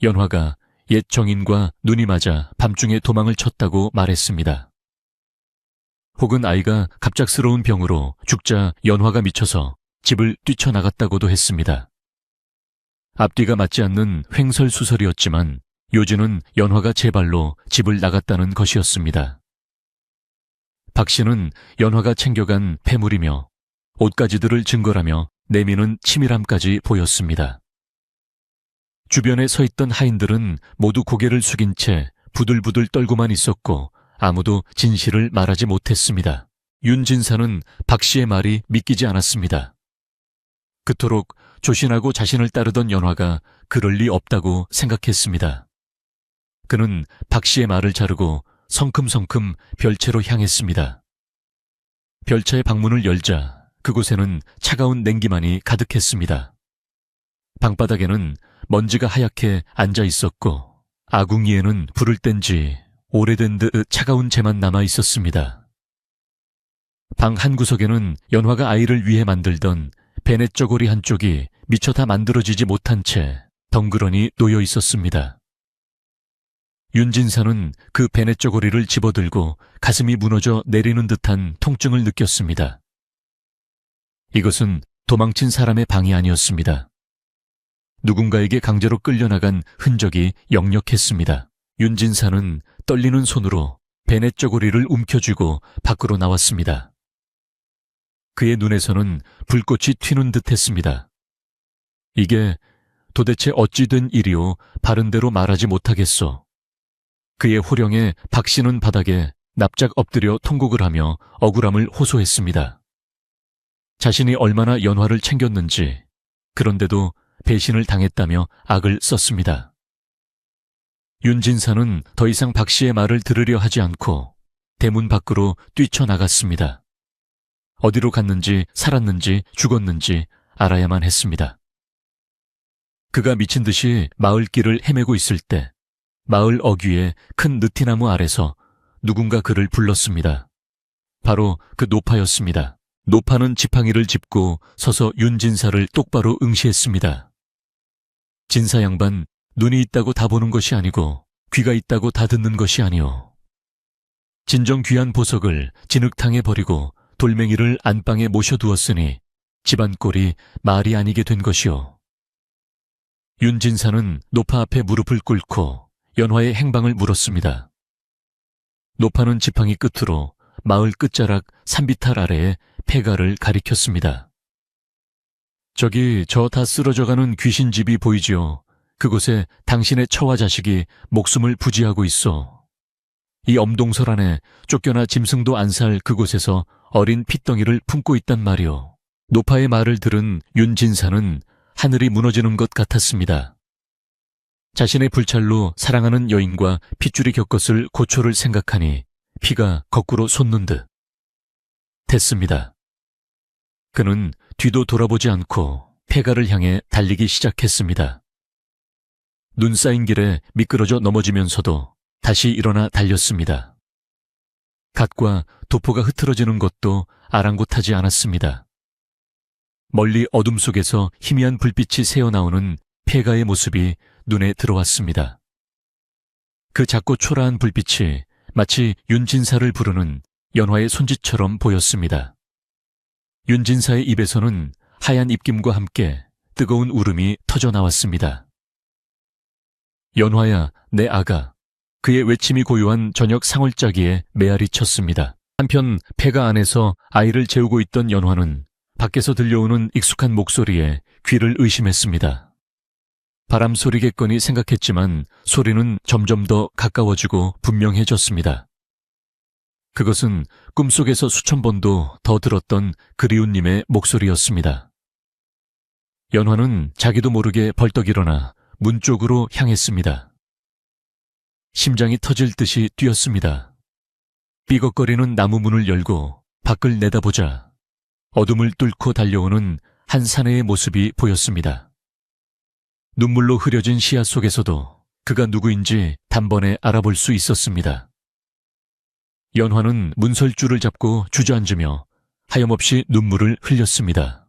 연화가 옛 정인과 눈이 맞아 밤중에 도망을 쳤다고 말했습니다. 혹은 아이가 갑작스러운 병으로 죽자 연화가 미쳐서 집을 뛰쳐나갔다고도 했습니다. 앞뒤가 맞지 않는 횡설수설이었지만 요지는 연화가 제 발로 집을 나갔다는 것이었습니다. 박 씨는 연화가 챙겨간 폐물이며 옷가지들을 증거라며 내미는 치밀함까지 보였습니다. 주변에 서 있던 하인들은 모두 고개를 숙인 채 부들부들 떨고만 있었고 아무도 진실을 말하지 못했습니다. 윤진사는 박 씨의 말이 믿기지 않았습니다. 그토록 조신하고 자신을 따르던 연화가 그럴 리 없다고 생각했습니다. 그는 박 씨의 말을 자르고 성큼성큼 별채로 향했습니다. 별차의 방문을 열자 그곳에는 차가운 냉기만이 가득했습니다. 방바닥에는 먼지가 하얗게 앉아 있었고 아궁이에는 불을 뗀 지 오래된 듯 차가운 재만 남아 있었습니다. 방 한 구석에는 연화가 아이를 위해 만들던 베넷 저고리 한쪽이 미처 다 만들어지지 못한 채 덩그러니 놓여 있었습니다. 윤진사는 그 베넷 저고리를 집어들고 가슴이 무너져 내리는 듯한 통증을 느꼈습니다. 이것은 도망친 사람의 방이 아니었습니다. 누군가에게 강제로 끌려나간 흔적이 역력했습니다. 윤진사는 떨리는 손으로 베넷 저고리를 움켜쥐고 밖으로 나왔습니다. 그의 눈에서는 불꽃이 튀는 듯했습니다. 이게 도대체 어찌 된 일이오 바른대로 말하지 못하겠소. 그의 호령에 박씨는 바닥에 납작 엎드려 통곡을 하며 억울함을 호소했습니다. 자신이 얼마나 연화를 챙겼는지, 그런데도 배신을 당했다며 악을 썼습니다. 윤진사는 더 이상 박씨의 말을 들으려 하지 않고 대문 밖으로 뛰쳐나갔습니다. 어디로 갔는지 살았는지 죽었는지 알아야만 했습니다. 그가 미친 듯이 마을 길을 헤매고 있을 때 마을 어귀의 큰 느티나무 아래서 누군가 그를 불렀습니다. 바로 그 노파였습니다. 노파는 지팡이를 짚고 서서 윤진사를 똑바로 응시했습니다. 진사 양반, 눈이 있다고 다 보는 것이 아니고 귀가 있다고 다 듣는 것이 아니오. 진정 귀한 보석을 진흙탕에 버리고 돌멩이를 안방에 모셔두었으니 집안 꼴이 말이 아니게 된 것이오. 윤진사는 노파 앞에 무릎을 꿇고 연화의 행방을 물었습니다. 노파는 지팡이 끝으로 마을 끝자락 산비탈 아래에 폐가를 가리켰습니다. 저기 저 다 쓰러져가는 귀신집이 보이지요. 그곳에 당신의 처와 자식이 목숨을 부지하고 있어. 이 엄동설 안에 쫓겨나 짐승도 안 살 그곳에서 어린 핏덩이를 품고 있단 말이오. 노파의 말을 들은 윤진사는 하늘이 무너지는 것 같았습니다. 자신의 불찰로 사랑하는 여인과 핏줄이 겪었을 고초를 생각하니 피가 거꾸로 솟는 듯 됐습니다. 그는 뒤도 돌아보지 않고 폐가를 향해 달리기 시작했습니다. 눈 쌓인 길에 미끄러져 넘어지면서도 다시 일어나 달렸습니다. 갓과 도포가 흐트러지는 것도 아랑곳하지 않았습니다. 멀리 어둠 속에서 희미한 불빛이 새어나오는 폐가의 모습이 눈에 들어왔습니다. 그 작고 초라한 불빛이 마치 윤진사를 부르는 연화의 손짓처럼 보였습니다. 윤진사의 입에서는 하얀 입김과 함께 뜨거운 울음이 터져 나왔습니다. 연화야, 내 아가. 그의 외침이 고요한 저녁 상월짜기에 메아리 쳤습니다. 한편 폐가 안에서 아이를 재우고 있던 연화는 밖에서 들려오는 익숙한 목소리에 귀를 의심했습니다. 바람 소리겠거니 생각했지만 소리는 점점 더 가까워지고 분명해졌습니다. 그것은 꿈속에서 수천 번도 더 들었던 그리운님의 목소리였습니다. 연화는 자기도 모르게 벌떡 일어나 문 쪽으로 향했습니다. 심장이 터질 듯이 뛰었습니다. 삐걱거리는 나무 문을 열고 밖을 내다보자 어둠을 뚫고 달려오는 한 사내의 모습이 보였습니다. 눈물로 흐려진 시야 속에서도 그가 누구인지 단번에 알아볼 수 있었습니다. 연화는 문설줄을 잡고 주저앉으며 하염없이 눈물을 흘렸습니다.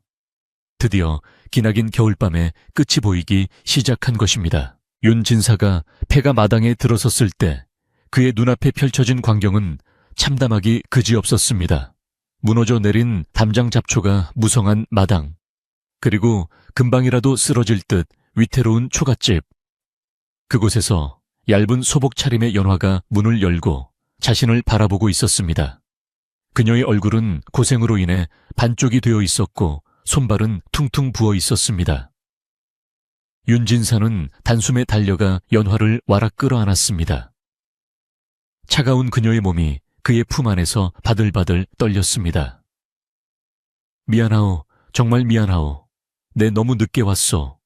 드디어 기나긴 겨울밤에 끝이 보이기 시작한 것입니다. 윤진사가 폐가 마당에 들어섰을 때 그의 눈앞에 펼쳐진 광경은 참담하기 그지없었습니다. 무너져 내린 담장 잡초가 무성한 마당, 그리고 금방이라도 쓰러질 듯 위태로운 초가집. 그곳에서 얇은 소복 차림의 연화가 문을 열고 자신을 바라보고 있었습니다. 그녀의 얼굴은 고생으로 인해 반쪽이 되어 있었고 손발은 퉁퉁 부어 있었습니다. 윤진사는 단숨에 달려가 연화를 와락 끌어안았습니다. 차가운 그녀의 몸이 그의 품 안에서 바들바들 떨렸습니다. 미안하오, 정말 미안하오. 내 너무 늦게 왔소.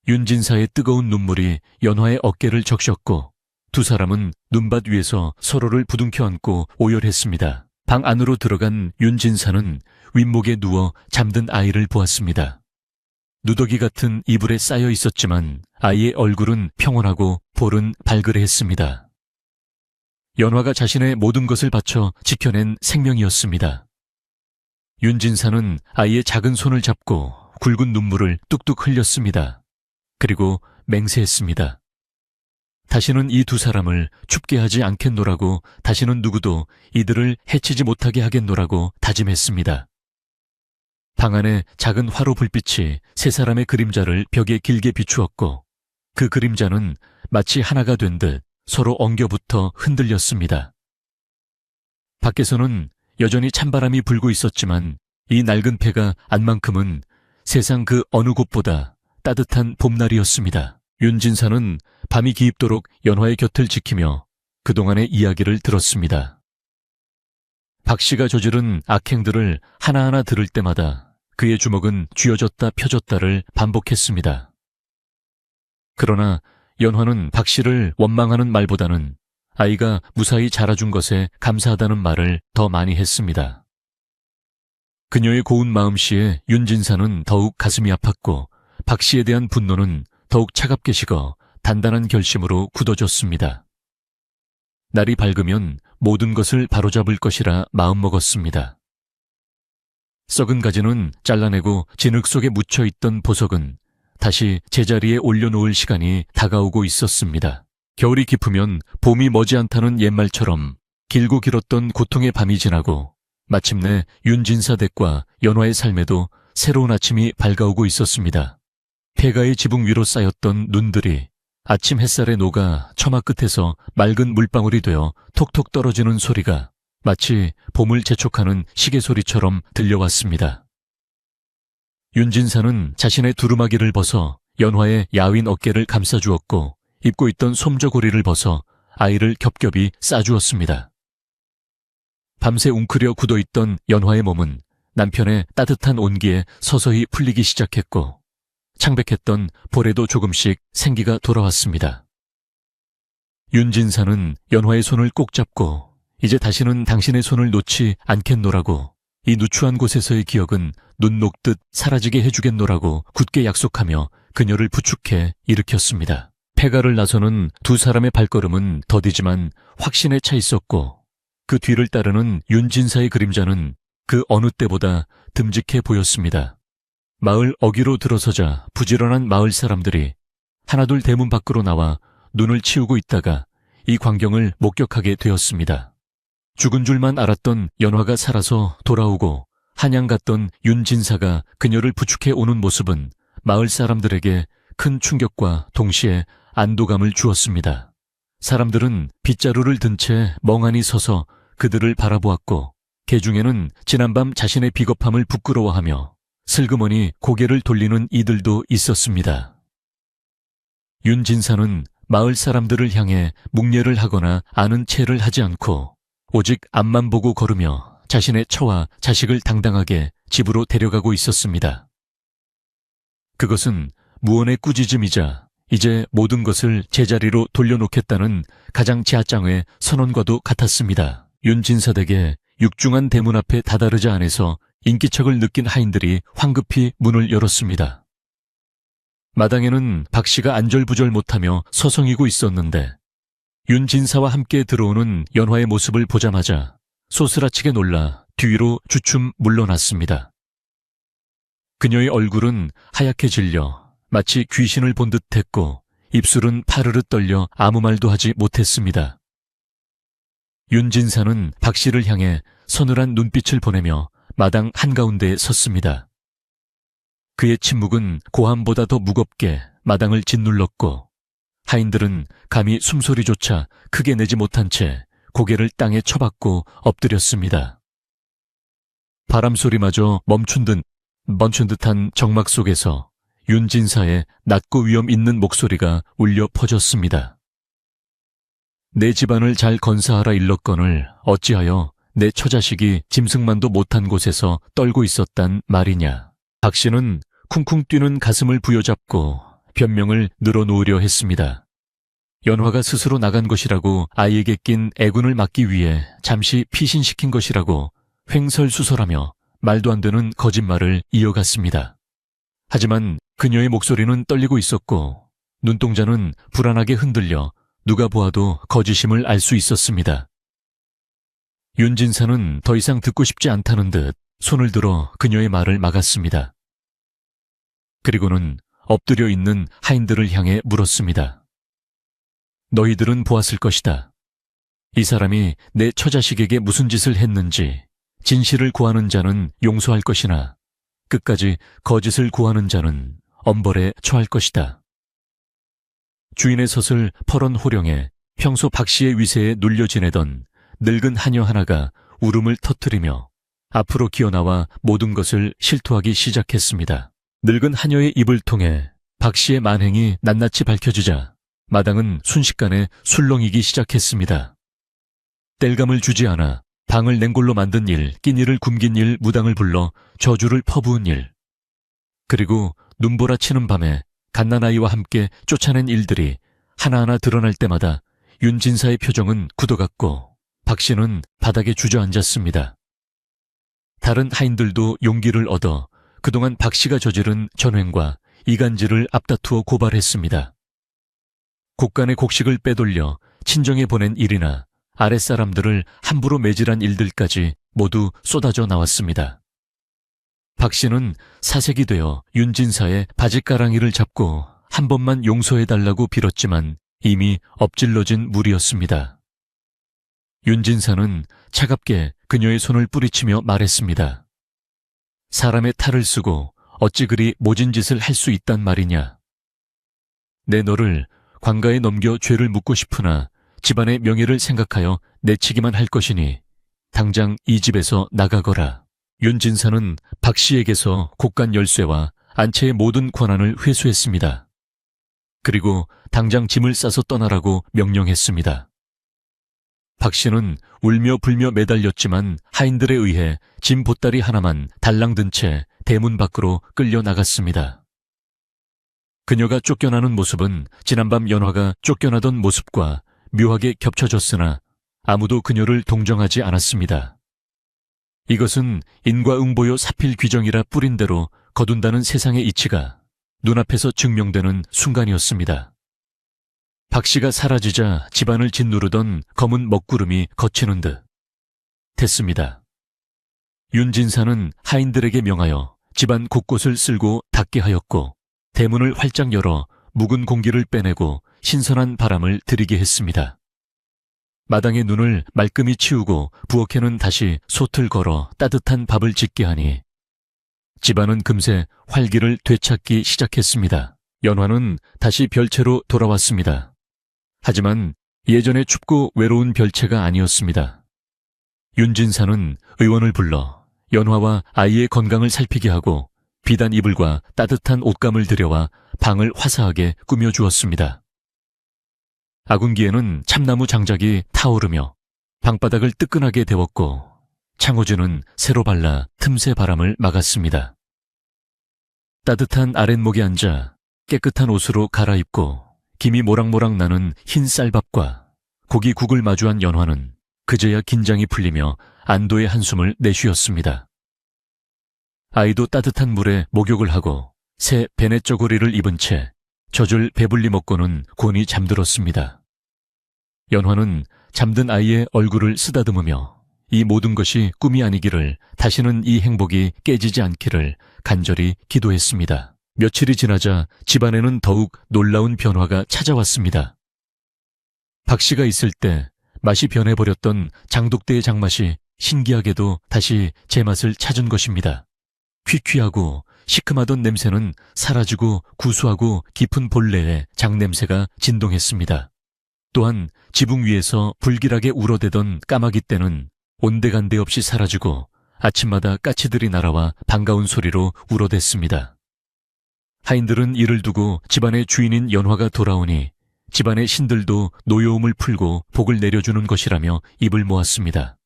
윤진사의 뜨거운 눈물이 연화의 어깨를 적셨고 두 사람은 눈밭 위에서 서로를 부둥켜 안고 오열했습니다. 방 안으로 들어간 윤진사는 윗목에 누워 잠든 아이를 보았습니다. 누더기 같은 이불에 쌓여 있었지만 아이의 얼굴은 평온하고 볼은 발그레했습니다. 연화가 자신의 모든 것을 바쳐 지켜낸 생명이었습니다. 윤진사는 아이의 작은 손을 잡고 굵은 눈물을 뚝뚝 흘렸습니다. 그리고 맹세했습니다. 다시는 이 두 사람을 춥게 하지 않겠노라고, 다시는 누구도 이들을 해치지 못하게 하겠노라고 다짐했습니다. 방 안에 작은 화로 불빛이 세 사람의 그림자를 벽에 길게 비추었고 그 그림자는 마치 하나가 된 듯 서로 엉겨붙어 흔들렸습니다. 밖에서는 여전히 찬바람이 불고 있었지만 이 낡은 폐가 안만큼은 세상 그 어느 곳보다 따뜻한 봄날이었습니다. 윤진사는 밤이 깊도록 연화의 곁을 지키며 그동안의 이야기를 들었습니다. 박 씨가 저지른 악행들을 하나하나 들을 때마다 그의 주먹은 쥐어졌다 펴졌다를 반복했습니다. 그러나 연화는 박 씨를 원망하는 말보다는 아이가 무사히 자라준 것에 감사하다는 말을 더 많이 했습니다. 그녀의 고운 마음씨에 윤진사는 더욱 가슴이 아팠고 박 씨에 대한 분노는 더욱 차갑게 식어 단단한 결심으로 굳어졌습니다. 날이 밝으면 모든 것을 바로잡을 것이라 마음먹었습니다. 썩은 가지는 잘라내고 진흙 속에 묻혀있던 보석은 다시 제자리에 올려놓을 시간이 다가오고 있었습니다. 겨울이 깊으면 봄이 머지않다는 옛말처럼 길고 길었던 고통의 밤이 지나고 마침내 윤진사 댁과 연화의 삶에도 새로운 아침이 밝아오고 있었습니다. 폐가의 지붕 위로 쌓였던 눈들이 아침 햇살에 녹아 처마 끝에서 맑은 물방울이 되어 톡톡 떨어지는 소리가 마치 봄을 재촉하는 시계 소리처럼 들려왔습니다. 윤진사는 자신의 두루마기를 벗어 연화의 야윈 어깨를 감싸주었고 입고 있던 솜저고리를 벗어 아이를 겹겹이 싸주었습니다. 밤새 웅크려 굳어있던 연화의 몸은 남편의 따뜻한 온기에 서서히 풀리기 시작했고 창백했던 볼에도 조금씩 생기가 돌아왔습니다. 윤진사는 연화의 손을 꼭 잡고 이제 다시는 당신의 손을 놓지 않겠노라고, 이 누추한 곳에서의 기억은 눈 녹듯 사라지게 해주겠노라고 굳게 약속하며 그녀를 부축해 일으켰습니다. 폐가를 나서는 두 사람의 발걸음은 더디지만 확신에 차 있었고 그 뒤를 따르는 윤진사의 그림자는 그 어느 때보다 듬직해 보였습니다. 마을 어귀로 들어서자 부지런한 마을 사람들이 하나둘 대문 밖으로 나와 눈을 치우고 있다가 이 광경을 목격하게 되었습니다. 죽은 줄만 알았던 연화가 살아서 돌아오고 한양 갔던 윤진사가 그녀를 부축해 오는 모습은 마을 사람들에게 큰 충격과 동시에 안도감을 주었습니다. 사람들은 빗자루를 든 채 멍하니 서서 그들을 바라보았고 개 중에는 지난밤 자신의 비겁함을 부끄러워하며 슬그머니 고개를 돌리는 이들도 있었습니다. 윤진사는 마을 사람들을 향해 묵례를 하거나 아는 체를 하지 않고 오직 앞만 보고 걸으며 자신의 처와 자식을 당당하게 집으로 데려가고 있었습니다. 그것은 무언의 꾸짖음이자 이제 모든 것을 제자리로 돌려놓겠다는 가장 지하장의 선언과도 같았습니다. 윤진사 댁의 육중한 대문 앞에 다다르자 안에서 인기척을 느낀 하인들이 황급히 문을 열었습니다. 마당에는 박 씨가 안절부절 못하며 서성이고 있었는데 윤진사와 함께 들어오는 연화의 모습을 보자마자 소스라치게 놀라 뒤로 주춤 물러났습니다. 그녀의 얼굴은 하얗게 질려 마치 귀신을 본 듯했고 입술은 파르르 떨려 아무 말도 하지 못했습니다. 윤진사는 박 씨를 향해 서늘한 눈빛을 보내며 마당 한가운데에 섰습니다. 그의 침묵은 고함보다 더 무겁게 마당을 짓눌렀고 하인들은 감히 숨소리조차 크게 내지 못한 채 고개를 땅에 쳐박고 엎드렸습니다. 바람소리마저 멈춘 듯한 정막 속에서 윤진사의 낮고 위험 있는 목소리가 울려 퍼졌습니다. 내 집안을 잘 건사하라 일렀거늘 어찌하여 내 처자식이 짐승만도 못한 곳에서 떨고 있었단 말이냐. 박 씨는 쿵쿵 뛰는 가슴을 부여잡고 변명을 늘어놓으려 했습니다. 연화가 스스로 나간 것이라고 아이에게 낀 애군을 막기 위해 잠시 피신시킨 것이라고 횡설수설하며 말도 안 되는 거짓말을 이어갔습니다. 하지만 그녀의 목소리는 떨리고 있었고 눈동자는 불안하게 흔들려 누가 보아도 거짓임을 알 수 있었습니다. 윤진사는 더 이상 듣고 싶지 않다는 듯 손을 들어 그녀의 말을 막았습니다. 그리고는 엎드려 있는 하인들을 향해 물었습니다. 너희들은 보았을 것이다. 이 사람이 내 처자식에게 무슨 짓을 했는지. 진실을 구하는 자는 용서할 것이나 끝까지 거짓을 구하는 자는 엄벌에 처할 것이다. 주인의 덫을 퍼런 호령에 평소 박 씨의 위세에 눌려 지내던 늙은 하녀 하나가 울음을 터뜨리며 앞으로 기어나와 모든 것을 실토하기 시작했습니다. 늙은 하녀의 입을 통해 박 씨의 만행이 낱낱이 밝혀지자 마당은 순식간에 술렁이기 시작했습니다. 뗄감을 주지 않아 방을 냉골로 만든 일, 끼니를 굶긴 일, 무당을 불러 저주를 퍼부은 일, 그리고 눈보라 치는 밤에 갓난아이와 함께 쫓아낸 일들이 하나하나 드러날 때마다 윤진사의 표정은 굳어갔고 박 씨는 바닥에 주저앉았습니다. 다른 하인들도 용기를 얻어 그동안 박 씨가 저지른 전횡과 이간질을 앞다투어 고발했습니다. 곡간의 곡식을 빼돌려 친정에 보낸 일이나 아랫사람들을 함부로 매질한 일들까지 모두 쏟아져 나왔습니다. 박 씨는 사색이 되어 윤진사의 바짓가랑이를 잡고 한 번만 용서해달라고 빌었지만 이미 엎질러진 물이었습니다. 윤진사는 차갑게 그녀의 손을 뿌리치며 말했습니다. 사람의 탈을 쓰고 어찌 그리 모진 짓을 할 수 있단 말이냐. 내 너를 관가에 넘겨 죄를 묻고 싶으나 집안의 명예를 생각하여 내치기만 할 것이니 당장 이 집에서 나가거라. 윤진사는 박 씨에게서 곡간 열쇠와 안채의 모든 권한을 회수했습니다. 그리고 당장 짐을 싸서 떠나라고 명령했습니다. 박 씨는 울며 불며 매달렸지만 하인들에 의해 짐 보따리 하나만 달랑든 채 대문 밖으로 끌려 나갔습니다. 그녀가 쫓겨나는 모습은 지난밤 연화가 쫓겨나던 모습과 묘하게 겹쳐졌으나 아무도 그녀를 동정하지 않았습니다. 이것은 인과응보요 사필 규정이라 뿌린 대로 거둔다는 세상의 이치가 눈앞에서 증명되는 순간이었습니다. 박 씨가 사라지자 집안을 짓누르던 검은 먹구름이 걷히는 듯 됐습니다. 윤진사는 하인들에게 명하여 집안 곳곳을 쓸고 닫게 하였고 대문을 활짝 열어 묵은 공기를 빼내고 신선한 바람을 들이게 했습니다. 마당의 눈을 말끔히 치우고 부엌에는 다시 솥을 걸어 따뜻한 밥을 짓게 하니 집안은 금세 활기를 되찾기 시작했습니다. 연화는 다시 별채로 돌아왔습니다. 하지만 예전에 춥고 외로운 별채가 아니었습니다. 윤진사는 의원을 불러 연화와 아이의 건강을 살피게 하고 비단 이불과 따뜻한 옷감을 들여와 방을 화사하게 꾸며주었습니다. 아궁기에는 참나무 장작이 타오르며 방바닥을 뜨끈하게 데웠고 창호지는 새로 발라 틈새 바람을 막았습니다. 따뜻한 아랫목에 앉아 깨끗한 옷으로 갈아입고 김이 모락모락 나는 흰 쌀밥과 고기국을 마주한 연화는 그제야 긴장이 풀리며 안도의 한숨을 내쉬었습니다. 아이도 따뜻한 물에 목욕을 하고 새 베넷저고리를 입은 채 젖을 배불리 먹고는 곤히 잠들었습니다. 연화는 잠든 아이의 얼굴을 쓰다듬으며 이 모든 것이 꿈이 아니기를 다시는 이 행복이 깨지지 않기를 간절히 기도했습니다. 며칠이 지나자 집안에는 더욱 놀라운 변화가 찾아왔습니다. 박 씨가 있을 때 맛이 변해버렸던 장독대의 장맛이 신기하게도 다시 제맛을 찾은 것입니다. 퀴퀴하고 시큼하던 냄새는 사라지고 구수하고 깊은 본래의 장냄새가 진동했습니다. 또한 지붕 위에서 불길하게 우러대던 까마귀 떼는 온데간데 없이 사라지고 아침마다 까치들이 날아와 반가운 소리로 울어댔습니다. 하인들은 이를 두고 집안의 주인인 연화가 돌아오니 집안의 신들도 노여움을 풀고 복을 내려주는 것이라며 입을 모았습니다.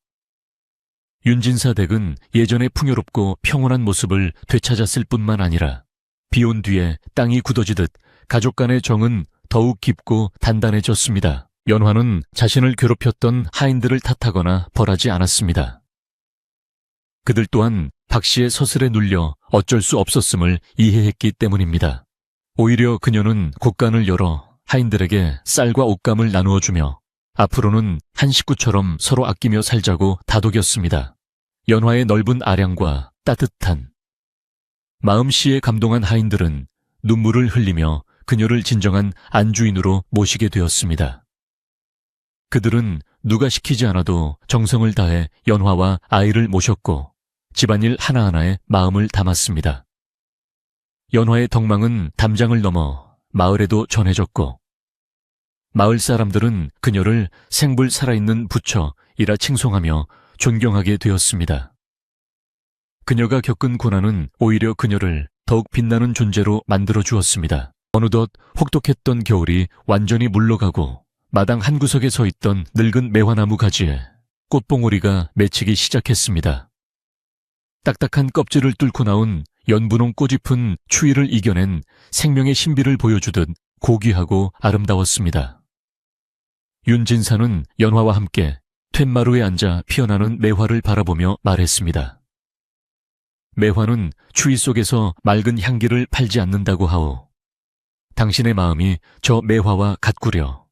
윤진사 댁은 예전의 풍요롭고 평온한 모습을 되찾았을 뿐만 아니라 비온 뒤에 땅이 굳어지듯 가족 간의 정은 더욱 깊고 단단해졌습니다. 연화는 자신을 괴롭혔던 하인들을 탓하거나 벌하지 않았습니다. 그들 또한 박 씨의 서슬에 눌려 어쩔 수 없었음을 이해했기 때문입니다. 오히려 그녀는 곳간을 열어 하인들에게 쌀과 옷감을 나누어 주며 앞으로는 한 식구처럼 서로 아끼며 살자고 다독였습니다. 연화의 넓은 아량과 따뜻한 마음씨에 감동한 하인들은 눈물을 흘리며 그녀를 진정한 안주인으로 모시게 되었습니다. 그들은 누가 시키지 않아도 정성을 다해 연화와 아이를 모셨고 집안일 하나하나에 마음을 담았습니다. 연화의 덕망은 담장을 넘어 마을에도 전해졌고 마을 사람들은 그녀를 생불 살아있는 부처이라 칭송하며 존경하게 되었습니다. 그녀가 겪은 고난은 오히려 그녀를 더욱 빛나는 존재로 만들어 주었습니다. 어느덧 혹독했던 겨울이 완전히 물러가고 마당 한 구석에 서 있던 늙은 매화나무 가지에 꽃봉오리가 맺히기 시작했습니다. 딱딱한 껍질을 뚫고 나온 연분홍 꼬집은 추위를 이겨낸 생명의 신비를 보여주듯 고귀하고 아름다웠습니다. 윤진사는 연화와 함께 툇마루에 앉아 피어나는 매화를 바라보며 말했습니다. 매화는 추위 속에서 맑은 향기를 팔지 않는다고 하오. 당신의 마음이 저 매화와 같구려.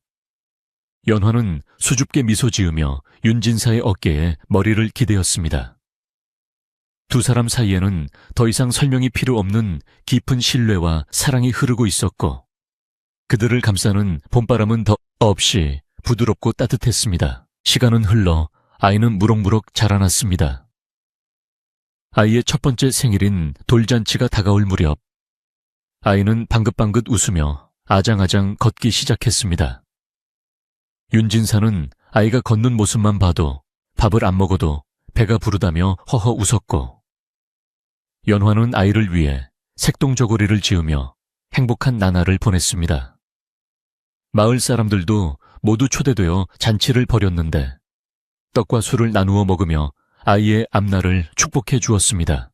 연화는 수줍게 미소 지으며 윤진사의 어깨에 머리를 기대었습니다. 두 사람 사이에는 더 이상 설명이 필요 없는 깊은 신뢰와 사랑이 흐르고 있었고 그들을 감싸는 봄바람은 더 없이 부드럽고 따뜻했습니다. 시간은 흘러 아이는 무럭무럭 자라났습니다. 아이의 첫 번째 생일인 돌잔치가 다가올 무렵 아이는 방긋방긋 웃으며 아장아장 걷기 시작했습니다. 윤진사는 아이가 걷는 모습만 봐도 밥을 안 먹어도 배가 부르다며 허허 웃었고 연화는 아이를 위해 색동저고리를 지으며 행복한 나날을 보냈습니다. 마을 사람들도 모두 초대되어 잔치를 벌였는데 떡과 술을 나누어 먹으며 아이의 앞날을 축복해 주었습니다.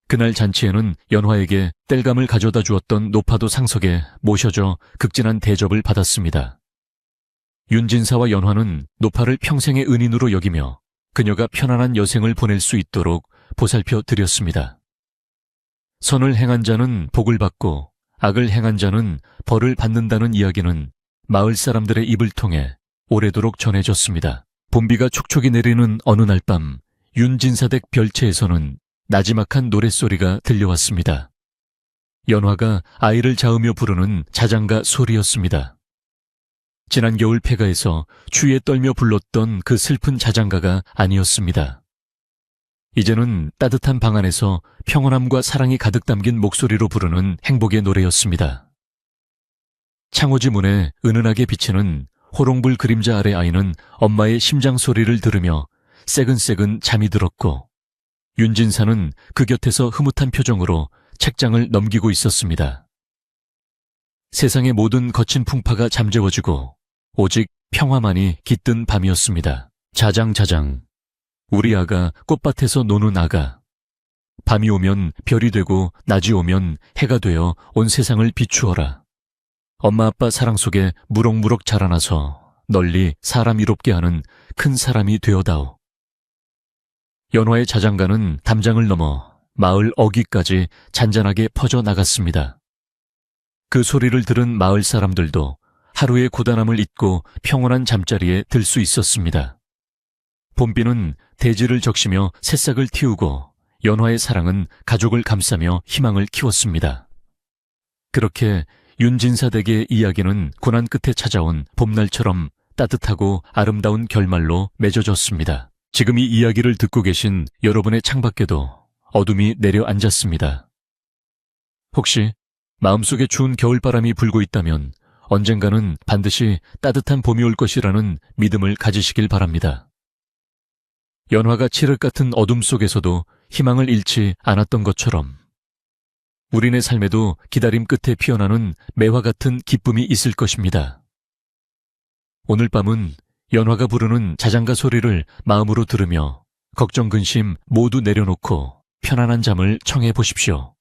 그날 잔치에는 연화에게 땔감을 가져다 주었던 노파도 상석에 모셔져 극진한 대접을 받았습니다. 윤진사와 연화는 노파를 평생의 은인으로 여기며 그녀가 편안한 여생을 보낼 수 있도록 보살펴 드렸습니다. 선을 행한 자는 복을 받고 악을 행한 자는 벌을 받는다는 이야기는 마을 사람들의 입을 통해 오래도록 전해졌습니다. 봄비가 촉촉이 내리는 어느 날 밤 윤진사댁 별채에서는 나지막한 노랫소리가 들려왔습니다. 연화가 아이를 자으며 부르는 자장가 소리였습니다. 지난 겨울 폐가에서 추위에 떨며 불렀던 그 슬픈 자장가가 아니었습니다. 이제는 따뜻한 방 안에서 평온함과 사랑이 가득 담긴 목소리로 부르는 행복의 노래였습니다. 창호지 문에 은은하게 비치는 호롱불 그림자 아래 아이는 엄마의 심장 소리를 들으며 새근새근 잠이 들었고 윤진사는 그 곁에서 흐뭇한 표정으로 책장을 넘기고 있었습니다. 세상의 모든 거친 풍파가 잠재워지고 오직 평화만이 깃든 밤이었습니다. 자장자장 우리 아가 꽃밭에서 노는 아가 밤이 오면 별이 되고 낮이 오면 해가 되어 온 세상을 비추어라. 엄마 아빠 사랑 속에 무럭무럭 자라나서 널리 사람 이롭게 하는 큰 사람이 되어다오. 연화의 자장가는 담장을 넘어 마을 어귀까지 잔잔하게 퍼져나갔습니다. 그 소리를 들은 마을 사람들도 하루의 고단함을 잊고 평온한 잠자리에 들 수 있었습니다. 봄비는 대지를 적시며 새싹을 틔우고 연화의 사랑은 가족을 감싸며 희망을 키웠습니다. 그렇게 윤진사 댁의 이야기는 고난 끝에 찾아온 봄날처럼 따뜻하고 아름다운 결말로 맺어졌습니다. 지금 이 이야기를 듣고 계신 여러분의 창밖에도 어둠이 내려앉았습니다. 혹시 마음속에 추운 겨울바람이 불고 있다면 언젠가는 반드시 따뜻한 봄이 올 것이라는 믿음을 가지시길 바랍니다. 연화가 칠흑 같은 어둠 속에서도 희망을 잃지 않았던 것처럼 우리네 삶에도 기다림 끝에 피어나는 매화 같은 기쁨이 있을 것입니다. 오늘 밤은 연화가 부르는 자장가 소리를 마음으로 들으며 걱정 근심 모두 내려놓고 편안한 잠을 청해 보십시오.